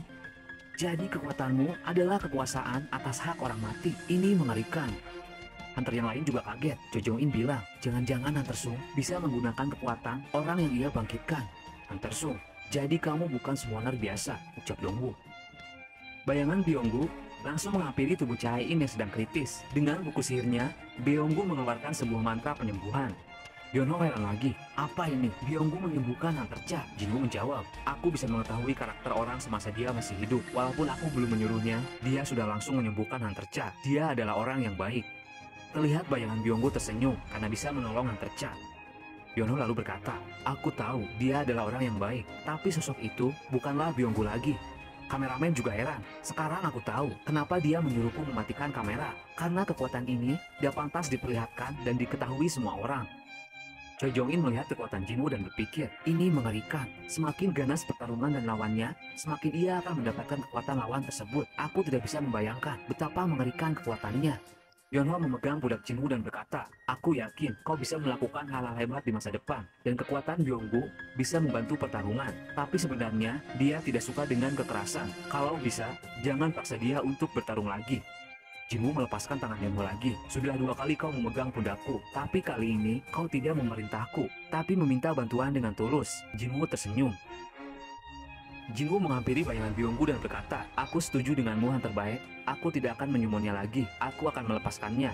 Jadi kekuatanmu adalah kekuasaan atas hak orang mati. Ini mengerikan. Hunter yang lain juga kaget. Jo Jong-in bilang, jangan-jangan Hunter Sung bisa menggunakan kekuatan orang yang ia bangkitkan. Hunter Sung, jadi kamu bukan summoner biasa, ucap Byunggu. Bayangan Byunggu langsung menghampiri tubuh Chae-in yang sedang kritis. Dengan buku sihirnya, Byunggu mengeluarkan sebuah mantra penyembuhan. Yonho heran lagi. Apa ini? Byunggu menyembuhkan Hunter Cha. Jinwoo menjawab, aku bisa mengetahui karakter orang semasa dia masih hidup. Walaupun aku belum menyuruhnya, dia sudah langsung menyembuhkan Hunter Cha. Dia adalah orang yang baik. Terlihat bayangan Byunggu tersenyum karena bisa menolong Hunter Cha. Yonho lalu berkata, aku tahu dia adalah orang yang baik, tapi sosok itu bukanlah Byunggu lagi. Kameramen juga heran. Sekarang aku tahu kenapa dia menyuruhku mematikan kamera. Karena kekuatan ini tidak pantas diperlihatkan dan diketahui semua orang. Choi Jong-in melihat kekuatan Jinwoo dan berpikir, ini mengerikan. Semakin ganas pertarungan dan lawannya, semakin ia akan mendapatkan kekuatan lawan tersebut. Aku tidak bisa membayangkan betapa mengerikan kekuatannya. Yonho memegang pundak Jinwoo dan berkata, aku yakin kau bisa melakukan hal-hal hebat di masa depan, dan kekuatan Byunggu bisa membantu pertarungan. Tapi sebenarnya, dia tidak suka dengan kekerasan. Kalau bisa, jangan paksa dia untuk bertarung lagi. Jinwoo melepaskan tangan Yonho lagi. Sudah 2 kali kau memegang pundakku, tapi kali ini kau tidak memerintahku, tapi meminta bantuan dengan tulus. Jinwoo tersenyum. Jinwoo menghampiri bayangan Byunggu dan berkata, aku setuju denganmu Hunter baik. Aku tidak akan menyumonnya lagi. Aku akan melepaskannya.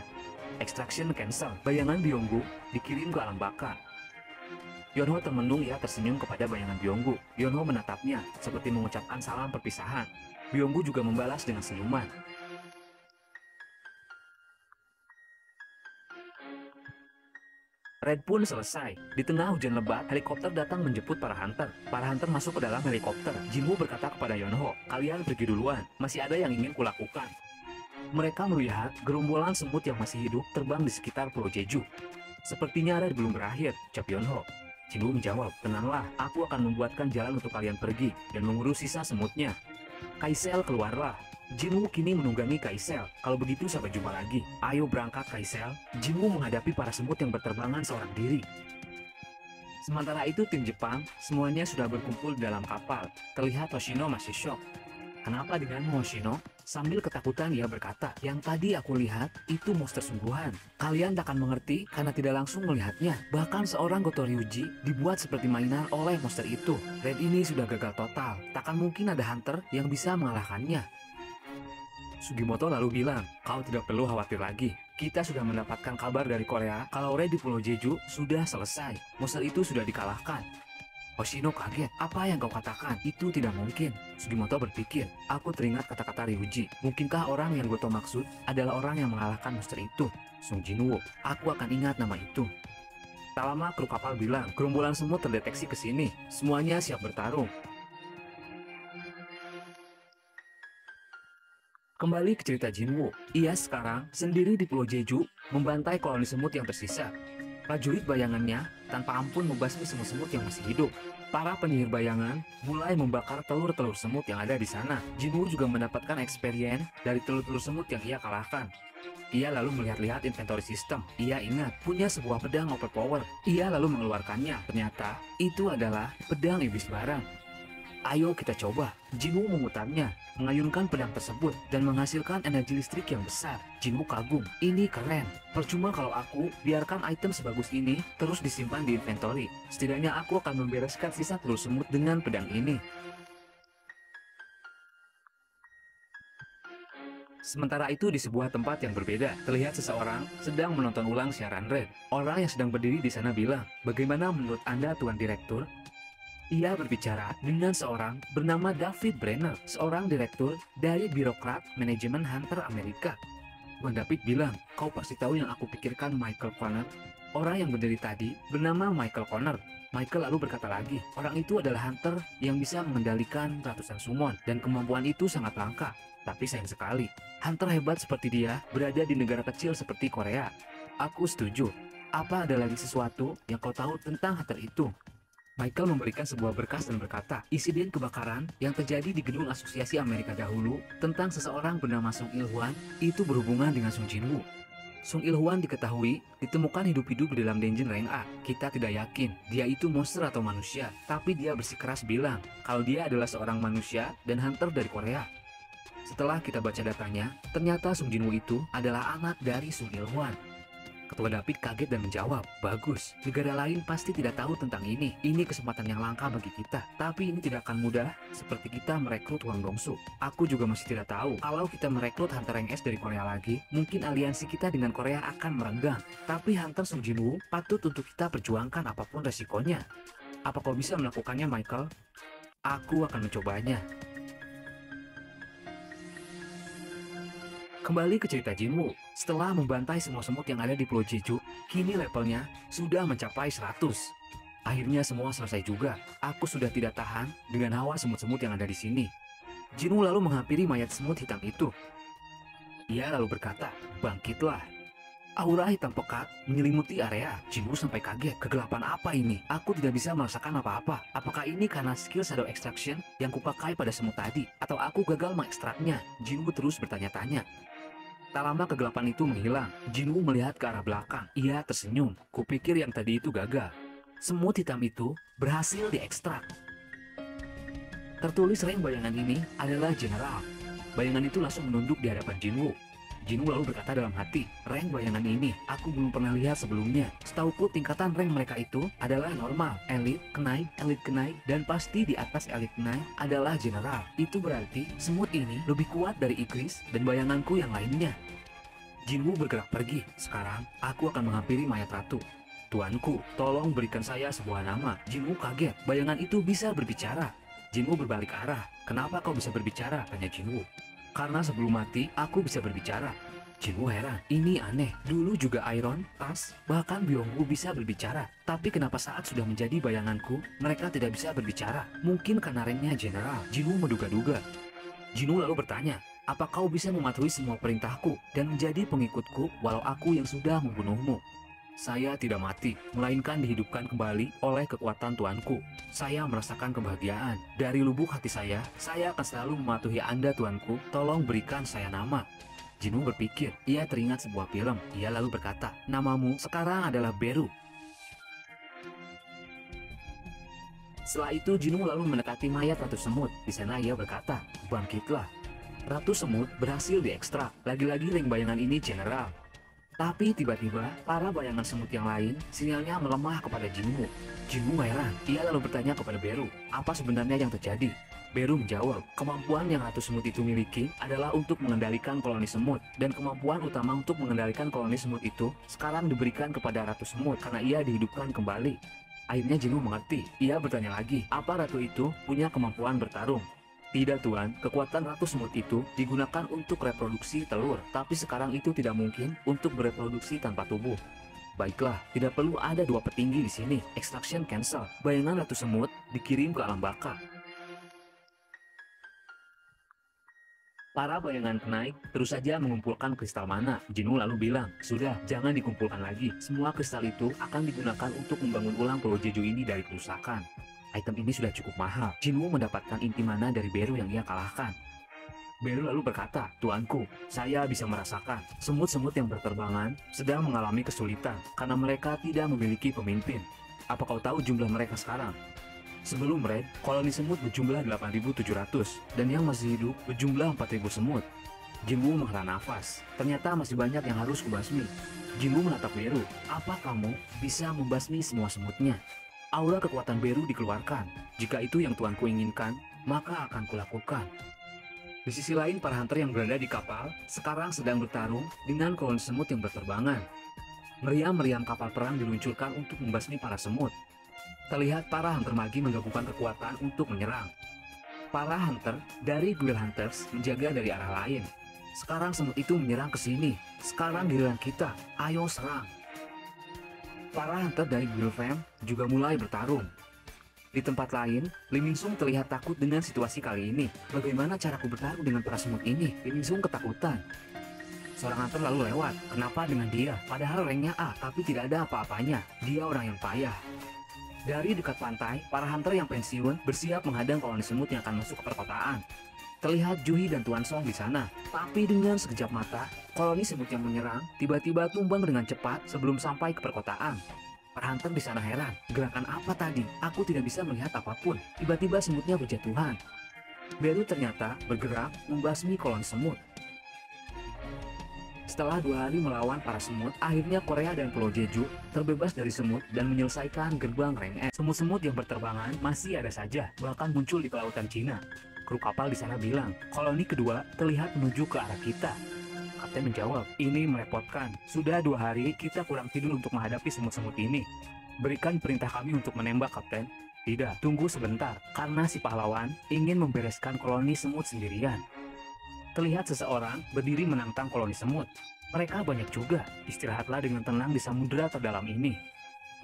Extraction cancel. Bayangan Byunggu dikirim ke alam baka. Yonho termenung, ia tersenyum kepada bayangan Byunggu. Yonho menatapnya seperti mengucapkan salam perpisahan. Byunggu juga membalas dengan senyuman. Raid pun selesai. Di tengah hujan lebat, helikopter datang menjemput para hunter. Para hunter masuk ke dalam helikopter. Jinwoo berkata kepada Yonho, kalian pergi duluan. Masih ada yang ingin kulakukan. Mereka melihat gerombolan semut yang masih hidup terbang di sekitar Pulau Jeju. Sepertinya raid belum berakhir, ucap Yonho. Jinwoo menjawab, tenanglah, aku akan membuatkan jalan untuk kalian pergi dan mengurus sisa semutnya. Kaisel keluarlah. Jinwoo kini menunggangi Kaisel. Kalau begitu sampai jumpa lagi. Ayo berangkat Kaisel. Jinwoo menghadapi para semut yang berterbangan seorang diri. Sementara itu tim Jepang semuanya sudah berkumpul di dalam kapal. Terlihat Hoshino masih syok. Kenapa denganmu Hoshino? Sambil ketakutan ia berkata, yang tadi aku lihat itu monster sungguhan. Kalian tak akan mengerti karena tidak langsung melihatnya. Bahkan seorang Goto Ryuji dibuat seperti mainan oleh monster itu. Raid ini sudah gagal total. Takkan mungkin ada hunter yang bisa mengalahkannya. Sugimoto lalu bilang, kau tidak perlu khawatir lagi. Kita sudah mendapatkan kabar dari Korea kalau raid di Pulau Jeju sudah selesai. Monster itu sudah dikalahkan. Hoshino kaget. Apa yang kau katakan? Itu tidak mungkin. Sugimoto berpikir, aku teringat kata-kata Ryuji. Mungkinkah orang yang Goto maksud adalah orang yang mengalahkan monster itu? Sung Jinwoo, aku akan ingat nama itu. Tak lama kru kapal bilang, gerombolan semut terdeteksi ke sini. Semuanya siap bertarung. Kembali ke cerita Jinwoo, ia sekarang sendiri di Pulau Jeju membantai koloni semut yang tersisa. Prajurit bayangannya tanpa ampun membasmi semut-semut yang masih hidup. Para penyihir bayangan mulai membakar telur-telur semut yang ada di sana. Jinwoo juga mendapatkan experience dari telur-telur semut yang ia kalahkan. Ia lalu melihat-lihat inventory system. Ia ingat punya sebuah pedang overpower. Ia lalu mengeluarkannya. Ternyata itu adalah pedang iblis barang. Ayo kita coba. Jinwoo memutarnya, mengayunkan pedang tersebut dan menghasilkan energi listrik yang besar. Jinwoo kagum, ini keren. Percuma kalau aku biarkan item sebagus ini terus disimpan di inventory. Setidaknya aku akan membereskan sisa telur semut dengan pedang ini. Sementara itu di sebuah tempat yang berbeda, terlihat seseorang sedang menonton ulang siaran raid. Orang yang sedang berdiri di sana bilang, bagaimana menurut Anda Tuan Direktur? Ia berbicara dengan seorang bernama David Brenner, seorang direktur dari birokrat manajemen hunter Amerika. Tuan David bilang, kau pasti tahu yang aku pikirkan Michael Connor. Orang yang berdiri tadi bernama Michael Connor. Michael lalu berkata lagi, orang itu adalah hunter yang bisa mengendalikan ratusan summon dan kemampuan itu sangat langka. Tapi sayang sekali, hunter hebat seperti dia berada di negara kecil seperti Korea. Aku setuju. Apa ada lagi sesuatu yang kau tahu tentang hunter itu? Michael memberikan sebuah berkas dan berkata, insiden kebakaran yang terjadi di gedung Asosiasi Amerika dahulu tentang seseorang bernama Sung Il-hwan itu berhubungan dengan Sung Jinwoo. Sung Il-hwan diketahui ditemukan hidup-hidup di dalam dungeon rank A. Kita tidak yakin dia itu monster atau manusia, tapi dia bersikeras bilang kalau dia adalah seorang manusia dan hunter dari Korea. Setelah kita baca datanya, ternyata Sung Jinwoo itu adalah anak dari Sung Il-hwan. Ketua David kaget dan menjawab, bagus, negara lain pasti tidak tahu tentang ini. Ini kesempatan yang langka bagi kita. Tapi ini tidak akan mudah seperti kita merekrut Hwang Dong-soo. Aku juga masih tidak tahu. Kalau kita merekrut Hunter Rank S dari Korea lagi, mungkin aliansi kita dengan Korea akan merenggang. Tapi Hunter Sung Jinwoo patut untuk kita perjuangkan apapun resikonya. Apa kau bisa melakukannya, Michael? Aku akan mencobanya. Kembali ke cerita Jinwoo, setelah membantai semua semut yang ada di Pulau Jeju, kini levelnya sudah mencapai 100. Akhirnya semua selesai juga. Aku sudah tidak tahan dengan hawa semut-semut yang ada di sini. Jinwoo lalu menghampiri mayat semut hitam itu. Ia lalu berkata, bangkitlah. Aura hitam pekat menyelimuti area. Jinwoo sampai kaget, kegelapan apa ini? Aku tidak bisa merasakan apa-apa. Apakah ini karena skill shadow extraction yang kupakai pada semut tadi? Atau aku gagal mengekstraknya? Jinwoo terus bertanya-tanya. Tak lama kegelapan itu menghilang. Jinwoo melihat ke arah belakang. Ia tersenyum. Kupikir yang tadi itu gagal. Semut hitam itu berhasil diekstrak. Tertulis rank bayangan ini adalah General. Bayangan itu langsung menunduk di hadapan Jinwoo. Jinwoo lalu berkata dalam hati, rank bayangan ini aku belum pernah lihat sebelumnya. Setauku tingkatan rank mereka itu adalah normal, elite, kenai, dan pasti di atas elite kenai adalah general. Itu berarti semut ini lebih kuat dari Igris dan bayanganku yang lainnya. Jinwoo bergerak pergi. Sekarang aku akan menghampiri mayat ratu. Tuanku, tolong berikan saya sebuah nama. Jinwoo kaget, bayangan itu bisa berbicara. Jinwoo berbalik arah. Kenapa kau bisa berbicara? Tanya Jinwoo. Karena sebelum mati, aku bisa berbicara. Jinwoo heran, ini aneh. Dulu juga Iron, Tas, bahkan Byung-woo bisa berbicara. Tapi kenapa saat sudah menjadi bayanganku, mereka tidak bisa berbicara? Mungkin karena ranknya general. Jinwoo menduga-duga. Jinwoo lalu bertanya, apa kau bisa mematuhi semua perintahku dan menjadi pengikutku walau aku yang sudah membunuhmu? Saya tidak mati, melainkan dihidupkan kembali oleh kekuatan Tuanku. Saya merasakan kebahagiaan. Dari lubuk hati saya akan selalu mematuhi Anda, Tuanku. Tolong berikan saya nama. Jinwoo berpikir, ia teringat sebuah film. Ia lalu berkata, namamu sekarang adalah Beru. Setelah itu Jinwoo lalu mendekati mayat Ratu Semut. Di sana ia berkata, bangkitlah. Ratu Semut berhasil diekstrak. Lagi-lagi rank bayangan ini general. Tapi tiba-tiba, para bayangan semut yang lain, sinyalnya melemah kepada Jinwoo. Jinwoo heran. Ia lalu bertanya kepada Beru, apa sebenarnya yang terjadi? Beru menjawab, kemampuan yang Ratu Semut itu miliki adalah untuk mengendalikan koloni semut. Dan kemampuan utama untuk mengendalikan koloni semut itu sekarang diberikan kepada Ratu Semut karena ia dihidupkan kembali. Akhirnya Jinwoo mengerti. Ia bertanya lagi, apa ratu itu punya kemampuan bertarung? Tidak Tuan, kekuatan Ratu Semut itu digunakan untuk reproduksi telur, tapi sekarang itu tidak mungkin untuk bereproduksi tanpa tubuh. Baiklah, tidak perlu ada dua petinggi di sini. Extraction cancel. Bayangan Ratu Semut dikirim ke alam baka. Para bayangan kenaik terus saja mengumpulkan kristal mana. Jinwoo lalu bilang, sudah, jangan dikumpulkan lagi. Semua kristal itu akan digunakan untuk membangun ulang Pulau Jeju ini dari kerusakan. Item ini sudah cukup mahal. Jinwoo mendapatkan inti mana dari Beru yang ia kalahkan. Beru lalu berkata, Tuanku, saya bisa merasakan semut-semut yang berterbangan sedang mengalami kesulitan karena mereka tidak memiliki pemimpin. Apa kau tahu jumlah mereka sekarang? Sebelum raid, koloni semut berjumlah 8.700 dan yang masih hidup berjumlah 4.000 semut. Jinwoo menghela nafas. Ternyata masih banyak yang harus kubasmi. Jinwoo menatap Beru. Apa kamu bisa membasmi semua semutnya? Aura kekuatan Beru dikeluarkan. Jika itu yang Tuanku inginkan, maka akan kulakukan. Di sisi lain, para hunter yang berada di kapal sekarang sedang bertarung dengan koloni semut yang berterbangan. Meriam-meriam kapal perang diluncurkan untuk membasmi para semut. Terlihat para hunter magi menggabungkan kekuatan untuk menyerang. Para hunter dari Guild Hunters menjaga dari arah lain. Sekarang semut itu menyerang ke sini. Sekarang giliran kita, ayo serang. Para hunter dari Guilfam juga mulai bertarung. Di tempat lain, Lim Min Sung terlihat takut dengan situasi kali ini. Bagaimana caraku bertarung dengan para semut ini? Lim Min Sung ketakutan. Seorang hunter lalu lewat. Kenapa dengan dia? Padahal ranknya A, tapi tidak ada apa-apanya. Dia orang yang payah. Dari dekat pantai, para hunter yang pensiun bersiap menghadang koloni semut yang akan masuk ke perkotaan. Terlihat Juhi dan Tuan Song di sana. Tapi dengan sekejap mata, koloni semut yang menyerang tiba-tiba tumbang dengan cepat sebelum sampai ke perkotaan. Para hunter di sana heran. Gerakan apa tadi? Aku tidak bisa melihat apapun. Tiba-tiba semutnya berjatuhan. Beru ternyata bergerak membasmi koloni semut. Setelah 2 hari melawan para semut, akhirnya Korea dan Pulau Jeju terbebas dari semut dan menyelesaikan gerbang rank S. Semut-semut yang berterbangan masih ada saja, bahkan muncul di kelautan Cina. Kru kapal di sana bilang, koloni kedua terlihat menuju ke arah kita. Kapten menjawab, ini merepotkan. Sudah 2 hari kita kurang tidur untuk menghadapi semut-semut ini. Berikan perintah kami untuk menembak, Kapten. Tidak, tunggu sebentar, karena si pahlawan ingin membereskan koloni semut sendirian. Terlihat seseorang berdiri menantang koloni semut. Mereka banyak juga. Istirahatlah dengan tenang di samudera terdalam ini.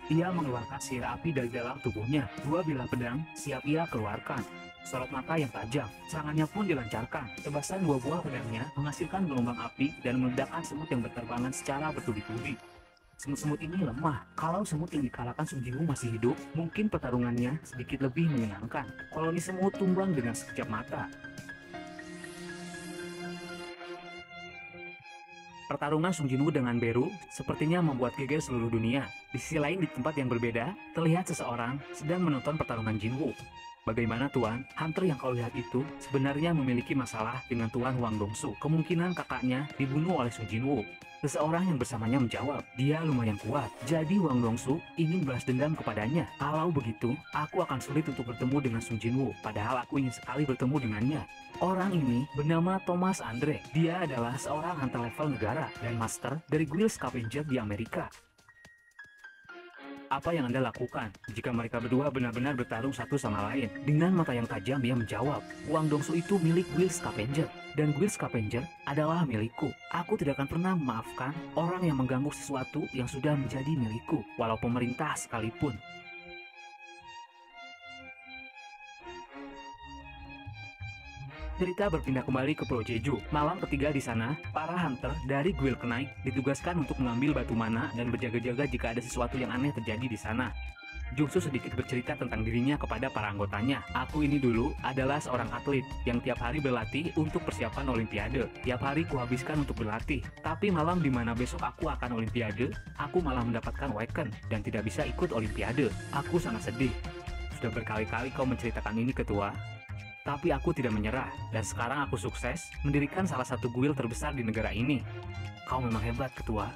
Ia mengeluarkan sihir api dari dalam tubuhnya. 2 bilah pedang siap ia keluarkan. Sorot mata yang tajam, serangannya pun dilancarkan. Tebasan 2 buah pedangnya menghasilkan gelombang api dan meledakkan semut yang berterbangan secara bertubi-tubi. Semut-semut ini lemah. Kalau semut yang dikalahkan Sung Jinwoo masih hidup, mungkin pertarungannya sedikit lebih menyenangkan. Koloni semut tumbang dengan sekejap mata. Pertarungan Sung Jinwoo dengan Beru sepertinya membuat geger seluruh dunia. Di sisi lain, di tempat yang berbeda, terlihat seseorang sedang menonton pertarungan Jinwoo. Bagaimana Tuan? Hunter yang kau lihat itu sebenarnya memiliki masalah dengan Tuan Wang Dongsu. Kemungkinan kakaknya dibunuh oleh Sung Jinwoo. Seseorang yang bersamanya menjawab, dia lumayan kuat. Jadi Wang Dongsu ingin balas dendam kepadanya. Kalau begitu, aku akan sulit untuk bertemu dengan Sung Jinwoo. Padahal aku ingin sekali bertemu dengannya. Orang ini bernama Thomas Andre. Dia adalah seorang hunter level negara dan master dari Guild Scavenger di Amerika. Apa yang Anda lakukan jika mereka berdua benar-benar bertarung satu sama lain? Dengan mata yang tajam ia menjawab, Wang Dongsu itu milik Guild Scavenger, dan Guild Scavenger adalah milikku. Aku tidak akan pernah memaafkan orang yang mengganggu sesuatu yang sudah menjadi milikku, walau pemerintah sekalipun. Cerita berpindah kembali ke Pulau Jeju. Malam ketiga di sana, para hunter dari Guild Knight ditugaskan untuk mengambil batu mana dan berjaga-jaga jika ada sesuatu yang aneh terjadi di sana. Jungsu sedikit bercerita tentang dirinya kepada para anggotanya. Aku ini dulu adalah seorang atlet yang tiap hari berlatih untuk persiapan Olimpiade. Tiap hari kuhabiskan untuk berlatih. Tapi malam di mana besok aku akan Olimpiade, aku malah mendapatkan weekend dan tidak bisa ikut Olimpiade. Aku sangat sedih. Sudah berkali-kali kau menceritakan ini, Ketua. Tapi aku tidak menyerah, dan sekarang aku sukses mendirikan salah satu guild terbesar di negara ini. Kau memang hebat, Ketua.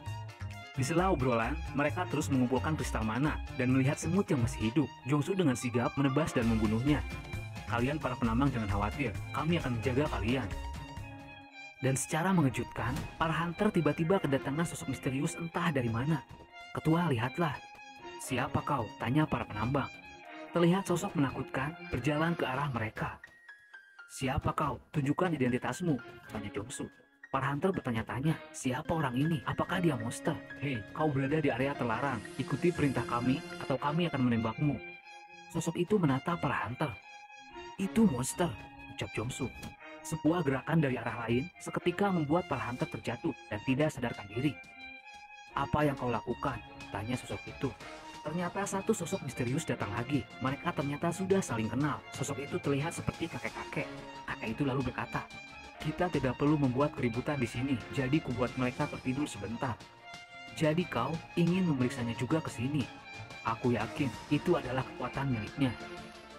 Di sela obrolan, mereka terus mengumpulkan kristal mana dan melihat semut yang masih hidup. Jongsu dengan sigap menebas dan membunuhnya. Kalian para penambang jangan khawatir, kami akan menjaga kalian. Dan secara mengejutkan, para hunter tiba-tiba kedatangan sosok misterius entah dari mana. Ketua, lihatlah. Siapa kau? Tanya para penambang. Terlihat sosok menakutkan berjalan ke arah mereka. Siapa kau? Tunjukkan identitasmu, tanya Jongsu. Para hunter bertanya-tanya, siapa orang ini? Apakah dia monster? Hei, kau berada di area terlarang. Ikuti perintah kami, atau kami akan menembakmu. Sosok itu menatap para hunter. Itu monster, ucap Jongsu. Sebuah gerakan dari arah lain seketika membuat para hunter terjatuh dan tidak sadarkan diri. Apa yang kau lakukan? Tanya sosok itu. Ternyata satu sosok misterius datang lagi. Mereka ternyata sudah saling kenal. Sosok itu terlihat seperti kakek-kakek. Kakek itu lalu berkata, kita tidak perlu membuat keributan di sini, jadi kubuat mereka tertidur sebentar. Jadi kau ingin memeriksanya juga ke sini. Aku yakin itu adalah kekuatan miliknya.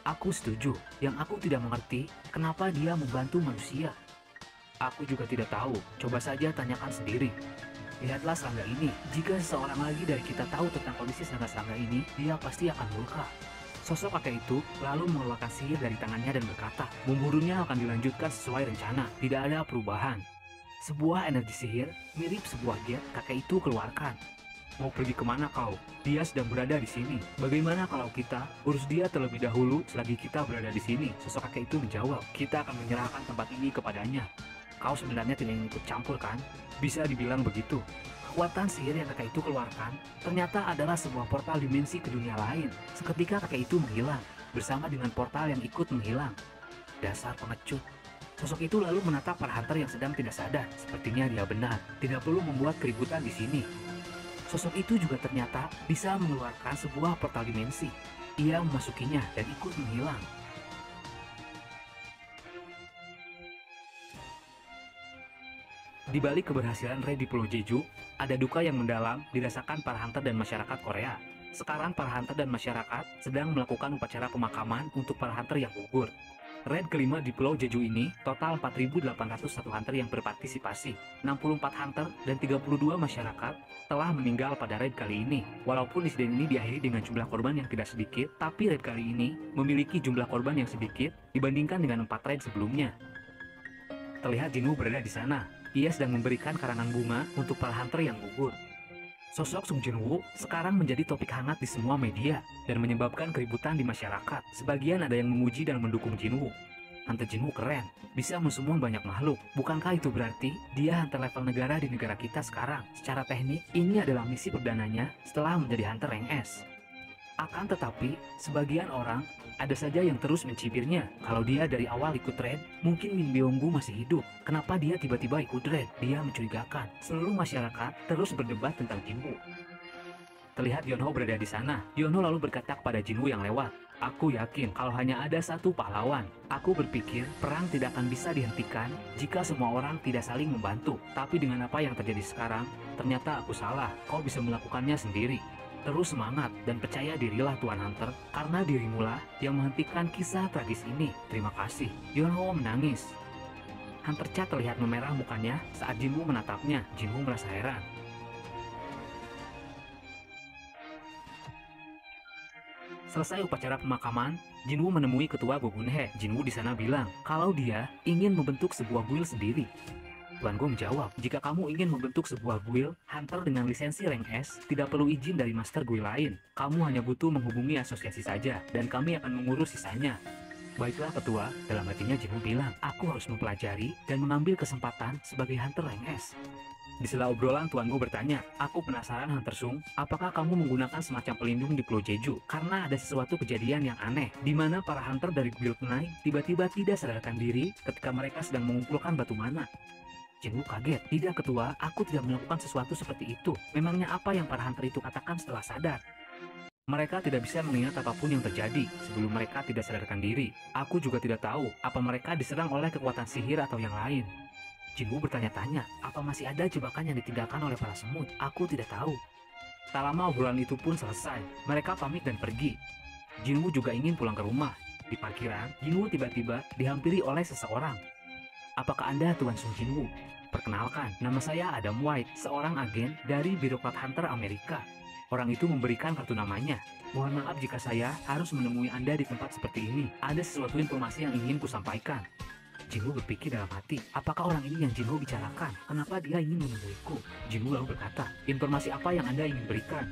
Aku setuju. Yang aku tidak mengerti, kenapa dia membantu manusia. Aku juga tidak tahu. Coba saja tanyakan sendiri. Lihatlah serangga ini. Jika seseorang lagi dari kita tahu tentang kondisi serangga-serangga ini, dia pasti akan murka. Sosok kakek itu lalu mengeluarkan sihir dari tangannya dan berkata, memburunya akan dilanjutkan sesuai rencana, tidak ada perubahan. Sebuah energi sihir mirip sebuah gate kakek itu keluarkan. Mau pergi kemana kau? Dia sedang berada di sini. Bagaimana kalau kita urus dia terlebih dahulu selagi kita berada di sini? Sosok kakek itu menjawab, kita akan menyerahkan tempat ini kepadanya. Kau sebenarnya tidak ingin ikut campur kan? Bisa dibilang begitu. Kekuatan sihir yang kakek itu keluarkan ternyata adalah sebuah portal dimensi ke dunia lain. Seketika kakek itu menghilang, bersama dengan portal yang ikut menghilang. Dasar pengecut. Sosok itu lalu menatap para hunter yang sedang tidak sadar. Sepertinya dia benar, tidak perlu membuat keributan di sini. Sosok itu juga ternyata bisa mengeluarkan sebuah portal dimensi. Ia memasukinya dan ikut menghilang. Di balik keberhasilan Red di Pulau Jeju, ada duka yang mendalam dirasakan para hunter dan masyarakat Korea. Sekarang para hunter dan masyarakat sedang melakukan upacara pemakaman untuk para hunter yang gugur. Raid kelima di Pulau Jeju ini, total 4.801 hunter yang berpartisipasi. 64 hunter dan 32 masyarakat telah meninggal pada raid kali ini. Walaupun insiden ini diakhiri dengan jumlah korban yang tidak sedikit, tapi raid kali ini memiliki jumlah korban yang sedikit dibandingkan dengan 4 raid sebelumnya. Terlihat Jinwoo berada di sana. Ia sedang memberikan karangan bunga untuk para hunter yang gugur. Sosok Sung Jinwoo sekarang menjadi topik hangat di semua media dan menyebabkan keributan di masyarakat. Sebagian ada yang memuji dan mendukung Jinwoo. Hunter Jinwoo keren, bisa mensummon banyak makhluk. Bukankah itu berarti dia hunter level negara di negara kita sekarang? Secara teknik, ini adalah misi perdananya setelah menjadi hunter rank S. Akan tetapi, sebagian orang ada saja yang terus mencibirnya. Kalau dia dari awal ikut raid, mungkin Min Byung-gu masih hidup. Kenapa dia tiba-tiba ikut raid? Dia mencurigakan. Seluruh masyarakat terus berdebat tentang Jinwoo. Terlihat Yonho berada di sana. Yonho lalu berkata kepada Jinwoo yang lewat, "Aku yakin kalau hanya ada satu pahlawan. Aku berpikir perang tidak akan bisa dihentikan jika semua orang tidak saling membantu. Tapi dengan apa yang terjadi sekarang, ternyata aku salah. Kau bisa melakukannya sendiri. Terus semangat dan percaya dirilah Tuan Hunter, karena dirimulah yang menghentikan kisah tragis ini. Terima kasih." Yonho menangis. Hunter Cha terlihat memerah mukanya saat Jinwoo menatapnya. Jinwoo merasa heran. Selesai upacara pemakaman, Jinwoo menemui ketua Gogunhe. Jinwoo di sana bilang kalau dia ingin membentuk sebuah guild sendiri. Tuan Go menjawab, "Jika kamu ingin membentuk sebuah guild, hunter dengan lisensi rank S tidak perlu izin dari master guild lain. Kamu hanya butuh menghubungi asosiasi saja, dan kami akan mengurus sisanya." "Baiklah ketua," dalam hatinya Jinwoo bilang, "aku harus mempelajari dan mengambil kesempatan sebagai hunter rank S." Di sela obrolan, Tuan Go bertanya, "Aku penasaran Hunter Sung, apakah kamu menggunakan semacam pelindung di Pulau Jeju? Karena ada sesuatu kejadian yang aneh, di mana para hunter dari guild naik tiba-tiba tidak sadarkan diri ketika mereka sedang mengumpulkan batu mana." Jinwoo kaget. "Tidak ketua, aku tidak melakukan sesuatu seperti itu. Memangnya apa yang para hunter itu katakan setelah sadar?" "Mereka tidak bisa mengingat apapun yang terjadi sebelum mereka tidak sadarkan diri. Aku juga tidak tahu apa mereka diserang oleh kekuatan sihir atau yang lain." Jinwoo bertanya-tanya, apa masih ada jebakan yang ditinggalkan oleh para semut? "Aku tidak tahu." Tak lama obrolan itu pun selesai. Mereka pamit dan pergi. Jinwoo juga ingin pulang ke rumah. Di parkiran, Jinwoo tiba-tiba dihampiri oleh seseorang. "Apakah Anda Tuan Sung Jinwoo?" "Perkenalkan, nama saya Adam White, seorang agen dari birokrat hunter Amerika." Orang itu memberikan kartu namanya. "Mohon maaf jika saya harus menemui Anda di tempat seperti ini. Ada sesuatu informasi yang ingin kusampaikan." Jinwoo berpikir dalam hati, apakah orang ini yang Jinwoo bicarakan? Kenapa dia ingin menemuiku? Jinwoo lalu berkata, "Informasi apa yang Anda ingin berikan?"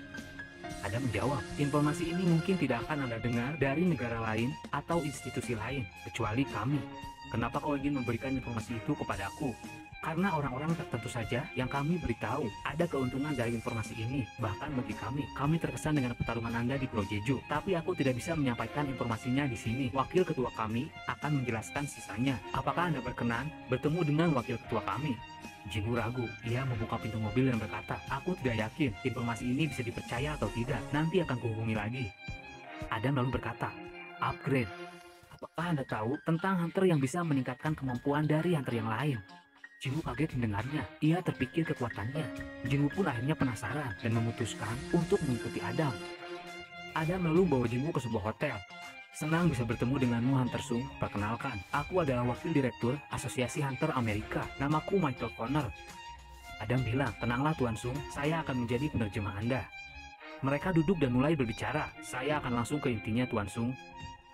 Adam menjawab, "Informasi ini mungkin tidak akan Anda dengar dari negara lain atau institusi lain, kecuali kami." "Kenapa kau ingin memberikan informasi itu kepadaku?" "Karena orang-orang tertentu saja yang kami beritahu ada keuntungan dari informasi ini. Bahkan bagi kami terkesan dengan pertarungan Anda di Pulau Jeju. Tapi aku tidak bisa menyampaikan informasinya di sini. Wakil ketua kami akan menjelaskan sisanya. Apakah Anda berkenan bertemu dengan wakil ketua kami?" Jinwoo ragu. Ia membuka pintu mobil dan berkata, "Aku tidak yakin informasi ini bisa dipercaya atau tidak. Nanti akan kuhubungi lagi." Adam lalu berkata, "Upgrade. Apakah Anda tahu tentang hunter yang bisa meningkatkan kemampuan dari hunter yang lain?" Jinwoo kaget mendengarnya. Ia terpikir kekuatannya. Jinwoo pun akhirnya penasaran dan memutuskan untuk mengikuti Adam. Adam lalu membawa Jinwoo ke sebuah hotel. "Senang bisa bertemu denganmu Hunter Sung. Perkenalkan, aku adalah wakil direktur Asosiasi Hunter Amerika. Namaku Michael Connor." Adam bilang, "Tenanglah Tuan Sung, saya akan menjadi penerjemah Anda." Mereka duduk dan mulai berbicara. "Saya akan langsung ke intinya Tuan Sung.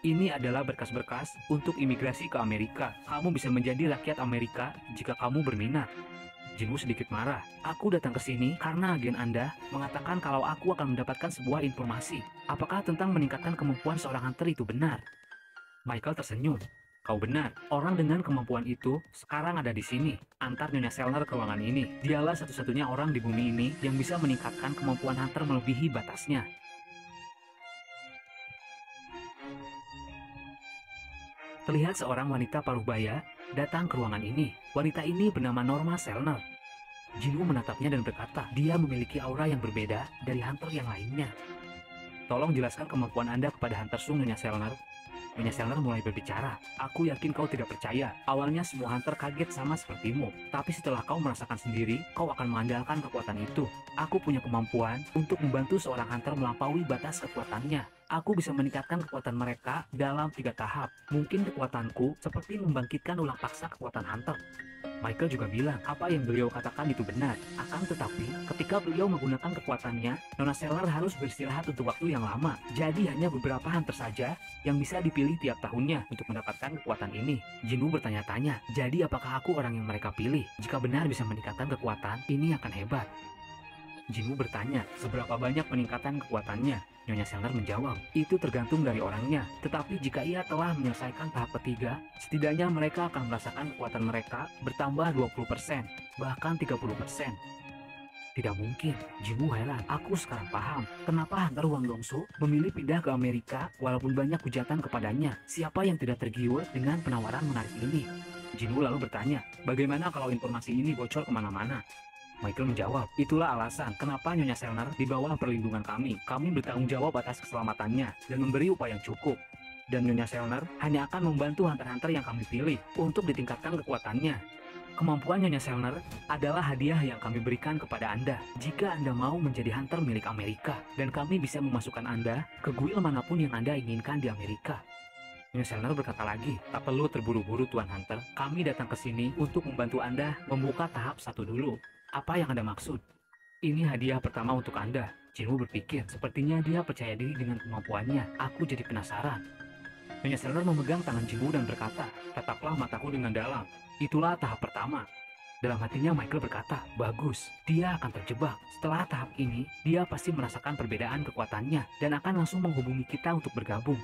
Ini adalah berkas-berkas untuk imigrasi ke Amerika. Kamu bisa menjadi rakyat Amerika jika kamu berminat." Jinwoo sedikit marah. "Aku datang ke sini karena agen Anda mengatakan kalau aku akan mendapatkan sebuah informasi. Apakah tentang meningkatkan kemampuan seorang hunter itu benar?" Michael tersenyum. Kau benar, orang dengan kemampuan itu sekarang ada di sini. Antar Nyonya Selner ke ruangan ini. Dialah satu-satunya orang di bumi ini yang bisa meningkatkan kemampuan Hunter melebihi batasnya. Terlihat seorang wanita parubaya datang ke ruangan ini. Wanita ini bernama Norma Selner. Jinwoo menatapnya dan berkata, dia memiliki aura yang berbeda dari Hunter yang lainnya. Tolong jelaskan kemampuan Anda kepada Hunter Sung, Nyonya Selner. Nyonya Selner mulai berbicara. Aku yakin kau tidak percaya. Awalnya semua Hunter kaget sama sepertimu. Tapi setelah kau merasakan sendiri, kau akan mengandalkan kekuatan itu. Aku punya kemampuan untuk membantu seorang Hunter melampaui batas kekuatannya. Aku bisa meningkatkan kekuatan mereka dalam 3 tahap. Mungkin kekuatanku seperti membangkitkan ulang paksa kekuatan Hunter. Michael juga bilang apa yang beliau katakan itu benar. Akan tetapi, ketika beliau menggunakan kekuatannya, Nona Selner harus beristirahat untuk waktu yang lama. Jadi hanya beberapa Hunter saja yang bisa dipilih tiap tahunnya untuk mendapatkan kekuatan ini. Jinwoo bertanya-tanya, jadi apakah aku orang yang mereka pilih? Jika benar bisa meningkatkan kekuatan, ini akan hebat. Jinwoo bertanya, seberapa banyak peningkatan kekuatannya? Nyonya Selner menjawab, itu tergantung dari orangnya. Tetapi jika ia telah menyelesaikan tahap ketiga, setidaknya mereka akan merasakan kekuatan mereka bertambah 20%, bahkan 30%. Tidak mungkin, Jinwoo heran. Aku sekarang paham, kenapa Hunter Wang Dongsu memilih pindah ke Amerika walaupun banyak hujatan kepadanya. Siapa yang tidak tergiur dengan penawaran menarik ini? Jinwoo lalu bertanya, bagaimana kalau informasi ini bocor kemana-mana? Michael menjawab, itulah alasan kenapa Nyonya Selner di bawah perlindungan kami. Kami bertanggung jawab atas keselamatannya dan memberi upaya yang cukup. Dan Nyonya Selner hanya akan membantu Hunter-Hunter yang kami pilih untuk ditingkatkan kekuatannya. Kemampuan Nyonya Selner adalah hadiah yang kami berikan kepada Anda jika Anda mau menjadi Hunter milik Amerika. Dan kami bisa memasukkan Anda ke guild manapun yang Anda inginkan di Amerika. Nyonya Selner berkata lagi, tak perlu terburu-buru Tuan Hunter. Kami datang ke sini untuk membantu Anda membuka tahap 1 dulu. Apa yang Anda maksud? Ini hadiah pertama untuk Anda. Jinwoo berpikir, sepertinya dia percaya diri dengan kemampuannya. Aku jadi penasaran. Nyonya Selner memegang tangan Jinwoo dan berkata, tataplah mataku dengan dalam. Itulah tahap pertama. Dalam hatinya Michael berkata, bagus, dia akan terjebak. Setelah tahap ini, dia pasti merasakan perbedaan kekuatannya dan akan langsung menghubungi kita untuk bergabung.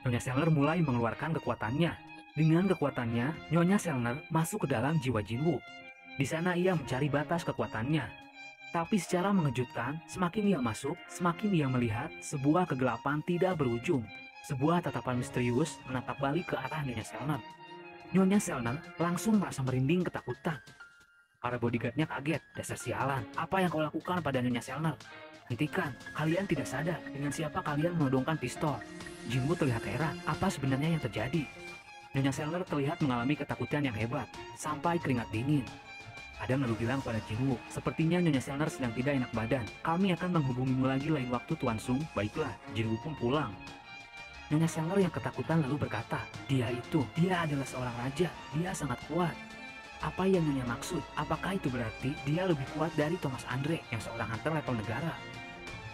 Nyonya Selner mulai mengeluarkan kekuatannya. Dengan kekuatannya, Nyonya Selner masuk ke dalam jiwa Jinwoo. Di sana ia mencari batas kekuatannya. Tapi secara mengejutkan, semakin ia masuk, semakin ia melihat sebuah kegelapan tidak berujung. Sebuah tatapan misterius menatap balik ke arah Nyonya Selner. Nyonya Selner langsung merasa merinding ketakutan. Para bodyguardnya kaget, dasar sialan, apa yang kau lakukan pada Nyonya Selner? Hentikan, kalian tidak sadar dengan siapa kalian menodongkan pistol. Jinwoo terlihat heran, apa sebenarnya yang terjadi? Nyonya Selner terlihat mengalami ketakutan yang hebat, sampai keringat dingin. Adam lalu bilang pada Jinwoo, sepertinya Nyonya Selner sedang tidak enak badan. Kami akan menghubungimu lagi lain waktu Tuan Sung. Baiklah, Jinwoo pun pulang. Nyonya Selner yang ketakutan lalu berkata, dia adalah seorang raja. Dia sangat kuat. Apa yang Nyonya maksud? Apakah itu berarti dia lebih kuat dari Thomas Andre yang seorang hunter level negara?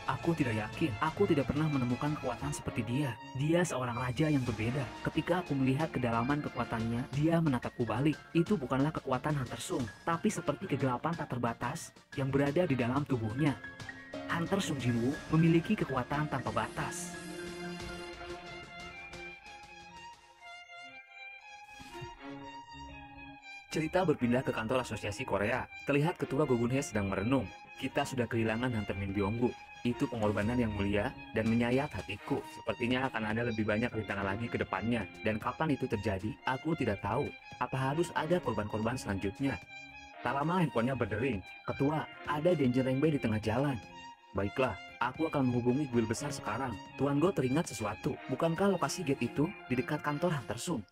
Aku tidak yakin, aku tidak pernah menemukan kekuatan seperti dia. Dia seorang raja yang berbeda. Ketika aku melihat kedalaman kekuatannya, dia menatapku balik. Itu bukanlah kekuatan Hunter Sung, tapi seperti kegelapan tak terbatas yang berada di dalam tubuhnya. Hunter Sung Jinwoo memiliki kekuatan tanpa batas. Cerita berpindah ke kantor asosiasi Korea. Terlihat ketua Gogunhae sedang merenung. Kita sudah kehilangan Hunter Min Byung-gu. Itu pengorbanan yang mulia dan menyayat hatiku. Sepertinya akan ada lebih banyak rintangan lagi ke depannya. Dan kapan itu terjadi, aku tidak tahu. Apa harus ada korban-korban selanjutnya? Tak lama handphonenya berdering. Ketua, ada Danger Rengbei di tengah jalan. Baiklah, aku akan menghubungi guild besar sekarang. Tuan Go teringat sesuatu. Bukankah lokasi gate itu di dekat kantor Hunter Sung?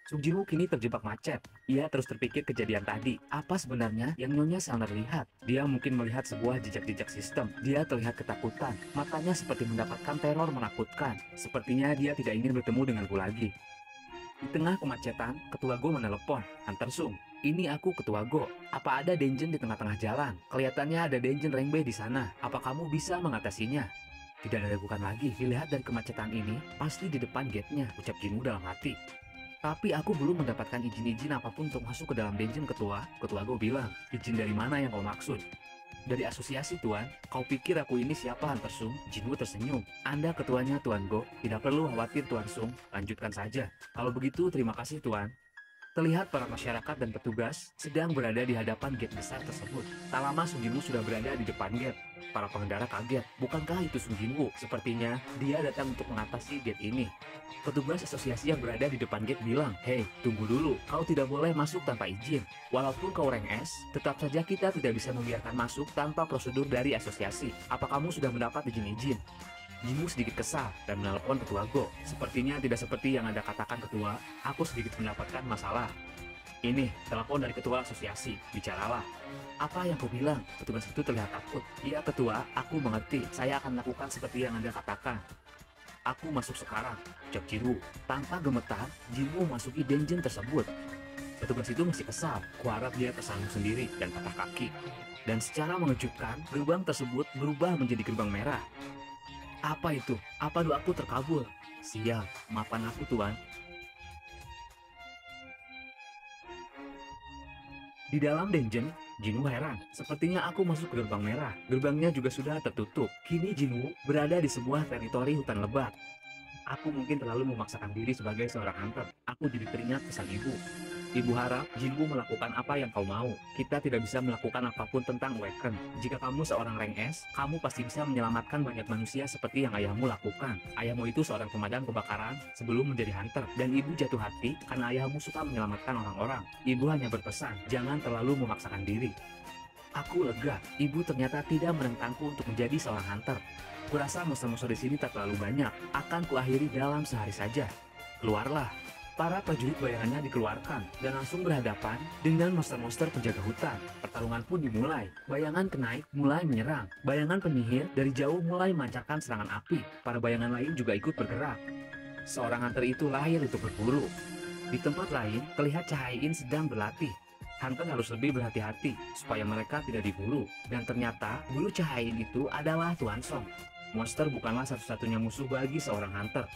Sung Jinwoo kini terjebak macet. Ia terus terpikir kejadian tadi. Apa sebenarnya yang Nyonya Selner lihat? Dia mungkin melihat sebuah jejak-jejak sistem. Dia terlihat ketakutan. Matanya seperti mendapatkan teror menakutkan. Sepertinya dia tidak ingin bertemu denganku lagi. Di tengah kemacetan, Ketua Go menelepon. Hunter Sung, ini aku Ketua Go. Apa ada Denjen di tengah-tengah jalan? Kelihatannya ada Denjen Rengbei di sana. Apa kamu bisa mengatasinya? Tidak diragukan lagi. Dilihat dari kemacetan ini, pasti di depan gate-nya, ucap Jinwoo dalam hati. Tapi aku belum mendapatkan izin-izin apapun untuk masuk ke dalam dungeon, Ketua. Ketua Go bilang, izin dari mana yang kau maksud? Dari asosiasi Tuan, kau pikir aku ini siapa Hunter Sung? Jinwoo tersenyum. Anda ketuanya Tuan Go, tidak perlu khawatir Tuan Sung, lanjutkan saja. Kalau begitu terima kasih Tuan. Terlihat para masyarakat dan petugas sedang berada di hadapan gate besar tersebut. Tak lama Sung Jinwoo sudah berada di depan gate. Para pengendara kaget, bukankah itu Sung Jinwoo? Sepertinya dia datang untuk mengatasi gate ini. Petugas asosiasi yang berada di depan gate bilang, "Hei, tunggu dulu, kau tidak boleh masuk tanpa izin. Walaupun kau rank S, tetap saja kita tidak bisa membiarkan masuk tanpa prosedur dari asosiasi. Apa kamu sudah mendapat izin-izin?" Jinwoo sedikit kesal dan menelpon ketua Go. Sepertinya tidak seperti yang Anda katakan ketua, aku sedikit mendapatkan masalah. Ini, telepon dari ketua asosiasi, bicaralah. Apa yang kau bilang? Petugas itu terlihat takut. Iya ketua, aku mengerti, saya akan lakukan seperti yang Anda katakan. Aku masuk sekarang, ucap Jinwoo. Tanpa gemetar, Jinwoo masuki dungeon tersebut. Petugas itu masih kesal, kuharap dia tersandung sendiri dan patah kaki. Dan secara mengejutkan, gerbang tersebut berubah menjadi gerbang merah. Apa itu? Apa doaku terkabul? Sial, maafkan aku Tuan. Di dalam dungeon, Jinwoo heran. Sepertinya aku masuk ke gerbang merah. Gerbangnya juga sudah tertutup. Kini Jinwoo berada di sebuah teritori hutan lebat. Aku mungkin terlalu memaksakan diri sebagai seorang hunter. Aku jadi teringat pesan ibu. Ibu harap Jinwoo melakukan apa yang kau mau. Kita tidak bisa melakukan apapun tentang Awaken. Jika kamu seorang rank S, kamu pasti bisa menyelamatkan banyak manusia seperti yang ayahmu lakukan. Ayahmu itu seorang pemadam kebakaran sebelum menjadi hunter. Dan ibu jatuh hati karena ayahmu suka menyelamatkan orang-orang. Ibu hanya berpesan, jangan terlalu memaksakan diri. Aku lega, ibu ternyata tidak menentangku untuk menjadi seorang hunter. Kurasa monster-monster di sini tak terlalu banyak. Akan kuakhiri dalam sehari saja. Keluarlah. Para prajurit bayangannya dikeluarkan dan langsung berhadapan dengan monster-monster penjaga hutan. Pertarungan pun dimulai. Bayangan kenaik mulai menyerang. Bayangan penyihir dari jauh mulai memancarkan serangan api. Para bayangan lain juga ikut bergerak. Seorang hunter itu lahir untuk berburu. Di tempat lain, terlihat Cahayin sedang berlatih. Hunter harus lebih berhati-hati supaya mereka tidak diburu. Dan ternyata, guru Cahayin itu adalah Tuan Song. Monster bukanlah satu-satunya musuh bagi seorang hunter.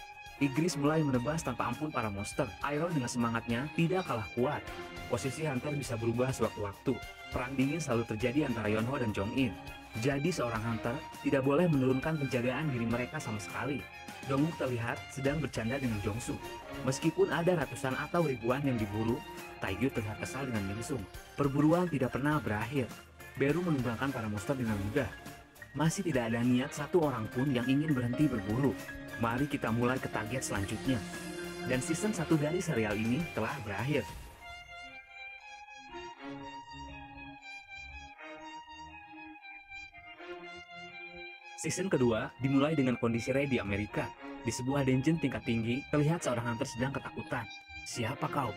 Igris mulai menebas tanpa ampun para monster. Iroh dengan semangatnya tidak kalah kuat. Posisi Hunter bisa berubah sewaktu-waktu. Perang dingin selalu terjadi antara Yonho dan Jong-in. Jadi seorang Hunter tidak boleh menurunkan penjagaan diri mereka sama sekali. Dongwook terlihat sedang bercanda dengan Jongsu. Meskipun ada ratusan atau ribuan yang diburu, Taegyu terlihat kesal dengan Minsung. Perburuan tidak pernah berakhir. Beru menumbangkan para monster dengan mudah. Masih tidak ada niat satu orang pun yang ingin berhenti berburu. Mari kita mulai ke target selanjutnya. Dan season 1 dari serial ini telah berakhir. Season kedua dimulai dengan kondisi Ray di Amerika. Di sebuah dungeon tingkat tinggi, terlihat seorang hunter sedang ketakutan. Siapa kau?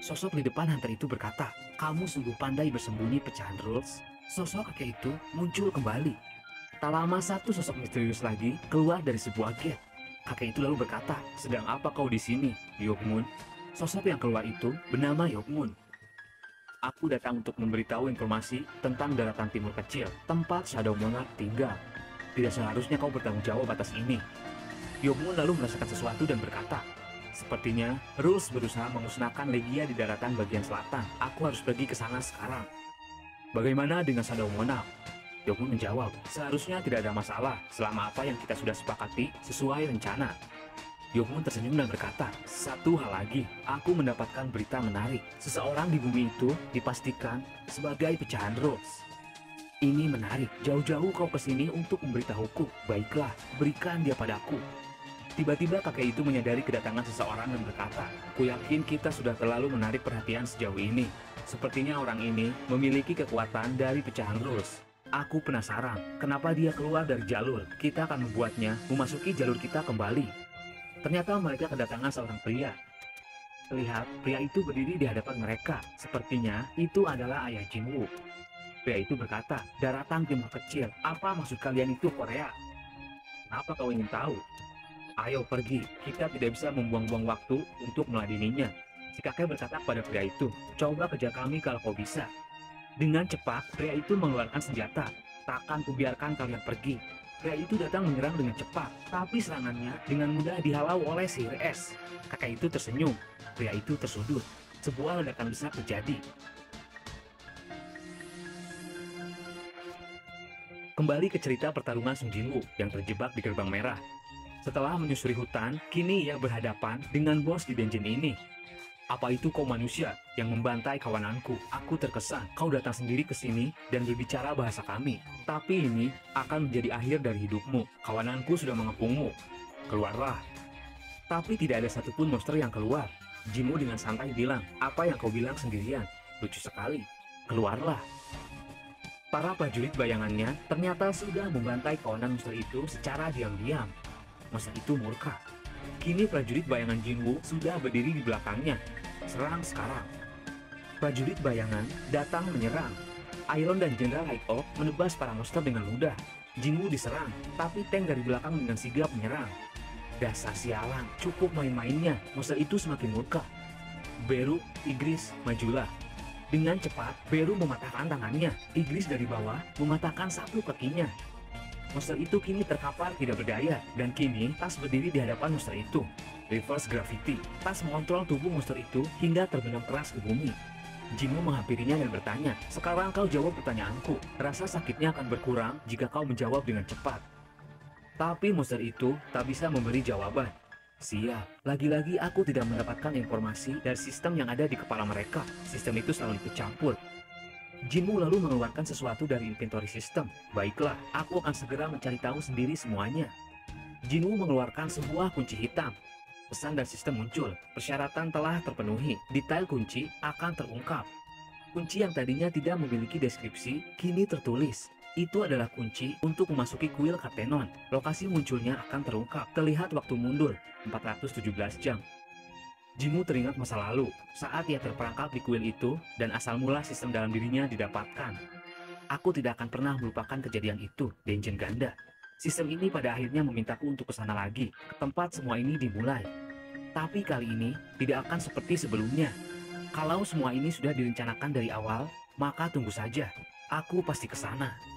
Sosok di depan hunter itu berkata, kamu sungguh pandai bersembunyi pecahan rules. Sosok kakek itu muncul kembali. Tak lama satu sosok misterius lagi keluar dari sebuah gate. Kakek itu lalu berkata, sedang apa kau di sini, Yokmun? Sosok yang keluar itu bernama Yokmun. Aku datang untuk memberitahu informasi tentang daratan timur kecil, tempat Shadow Monarch tinggal. Tidak seharusnya kau bertanggung jawab atas ini. Yokmun lalu merasakan sesuatu dan berkata, sepertinya Rules berusaha memusnahkan Legia di daratan bagian selatan. Aku harus pergi ke sana sekarang. Bagaimana dengan Shadow Monarch? Yokmun menjawab, seharusnya tidak ada masalah selama apa yang kita sudah sepakati sesuai rencana. Yokmun tersenyum dan berkata, satu hal lagi, aku mendapatkan berita menarik. Seseorang di bumi itu dipastikan sebagai pecahan Rules. Ini menarik, jauh-jauh kau kesini untuk memberitahuku. Baiklah, berikan dia padaku. Tiba-tiba kakek itu menyadari kedatangan seseorang dan berkata, ku yakin kita sudah terlalu menarik perhatian sejauh ini. Sepertinya orang ini memiliki kekuatan dari pecahan Rules. Aku penasaran, kenapa dia keluar dari jalur? Kita akan membuatnya memasuki jalur kita kembali. Ternyata mereka kedatangan seorang pria. Terlihat, pria itu berdiri di hadapan mereka. Sepertinya, itu adalah ayah Jinwoo. Pria itu berkata, daratan timur kecil, apa maksud kalian itu Korea? Kenapa kau ingin tahu? Ayo pergi, kita tidak bisa membuang-buang waktu untuk meladeninya. Si kakek berkata kepada pria itu, coba kejar kami kalau kau bisa. Dengan cepat, pria itu mengeluarkan senjata. Takkan kubiarkan kalian pergi. Pria itu datang menyerang dengan cepat, tapi serangannya dengan mudah dihalau oleh sihir es. Kakek itu tersenyum. Pria itu tersudut. Sebuah ledakan besar terjadi. Kembali ke cerita pertarungan Sung Jinwoo yang terjebak di gerbang merah. Setelah menyusuri hutan, kini ia berhadapan dengan bos di dungeon ini. Apa itu kau manusia yang membantai kawananku? Aku terkesan kau datang sendiri ke sini dan berbicara bahasa kami. Tapi ini akan menjadi akhir dari hidupmu. Kawananku sudah mengepungmu. Keluarlah. Tapi tidak ada satupun monster yang keluar. Jinwoo dengan santai bilang, apa yang kau bilang sendirian? Lucu sekali. Keluarlah. Para prajurit bayangannya ternyata sudah membantai kawanan monster itu secara diam-diam. Monster itu murka. Kini prajurit bayangan Jinwoo sudah berdiri di belakangnya. Serang sekarang. Prajurit bayangan datang menyerang. Iron dan Jenderal Light-O menebas para monster dengan mudah. Jinwoo diserang, tapi tank dari belakang dengan sigap menyerang. Dasar sialan, cukup main-mainnya. Monster itu semakin murka. Beru, Igris, majulah. Dengan cepat, Beru mematahkan tangannya. Igris dari bawah mematahkan satu kakinya. Monster itu kini terkapar tidak berdaya, dan kini tas berdiri di hadapan monster itu. Reverse Gravity, tas mengontrol tubuh monster itu hingga terbenam keras ke bumi. Jinwoo menghampirinya dan bertanya, sekarang kau jawab pertanyaanku. Rasa sakitnya akan berkurang jika kau menjawab dengan cepat. Tapi monster itu tak bisa memberi jawaban. Siap, lagi-lagi aku tidak mendapatkan informasi dari sistem yang ada di kepala mereka. Sistem itu selalu ikut campur. Jinwoo lalu mengeluarkan sesuatu dari inventory system. Baiklah, aku akan segera mencari tahu sendiri semuanya. Jinwoo mengeluarkan sebuah kunci hitam. Pesan dan sistem muncul. Persyaratan telah terpenuhi. Detail kunci akan terungkap. Kunci yang tadinya tidak memiliki deskripsi, kini tertulis. Itu adalah kunci untuk memasuki kuil Kartenon. Lokasi munculnya akan terungkap. Terlihat waktu mundur, 417 jam. Jinwoo teringat masa lalu, saat ia terperangkap di kuil itu, dan asal mula sistem dalam dirinya didapatkan. Aku tidak akan pernah melupakan kejadian itu, Dungeon Ganda. Sistem ini pada akhirnya memintaku untuk kesana lagi, ke tempat semua ini dimulai. Tapi kali ini, tidak akan seperti sebelumnya. Kalau semua ini sudah direncanakan dari awal, maka tunggu saja. Aku pasti kesana.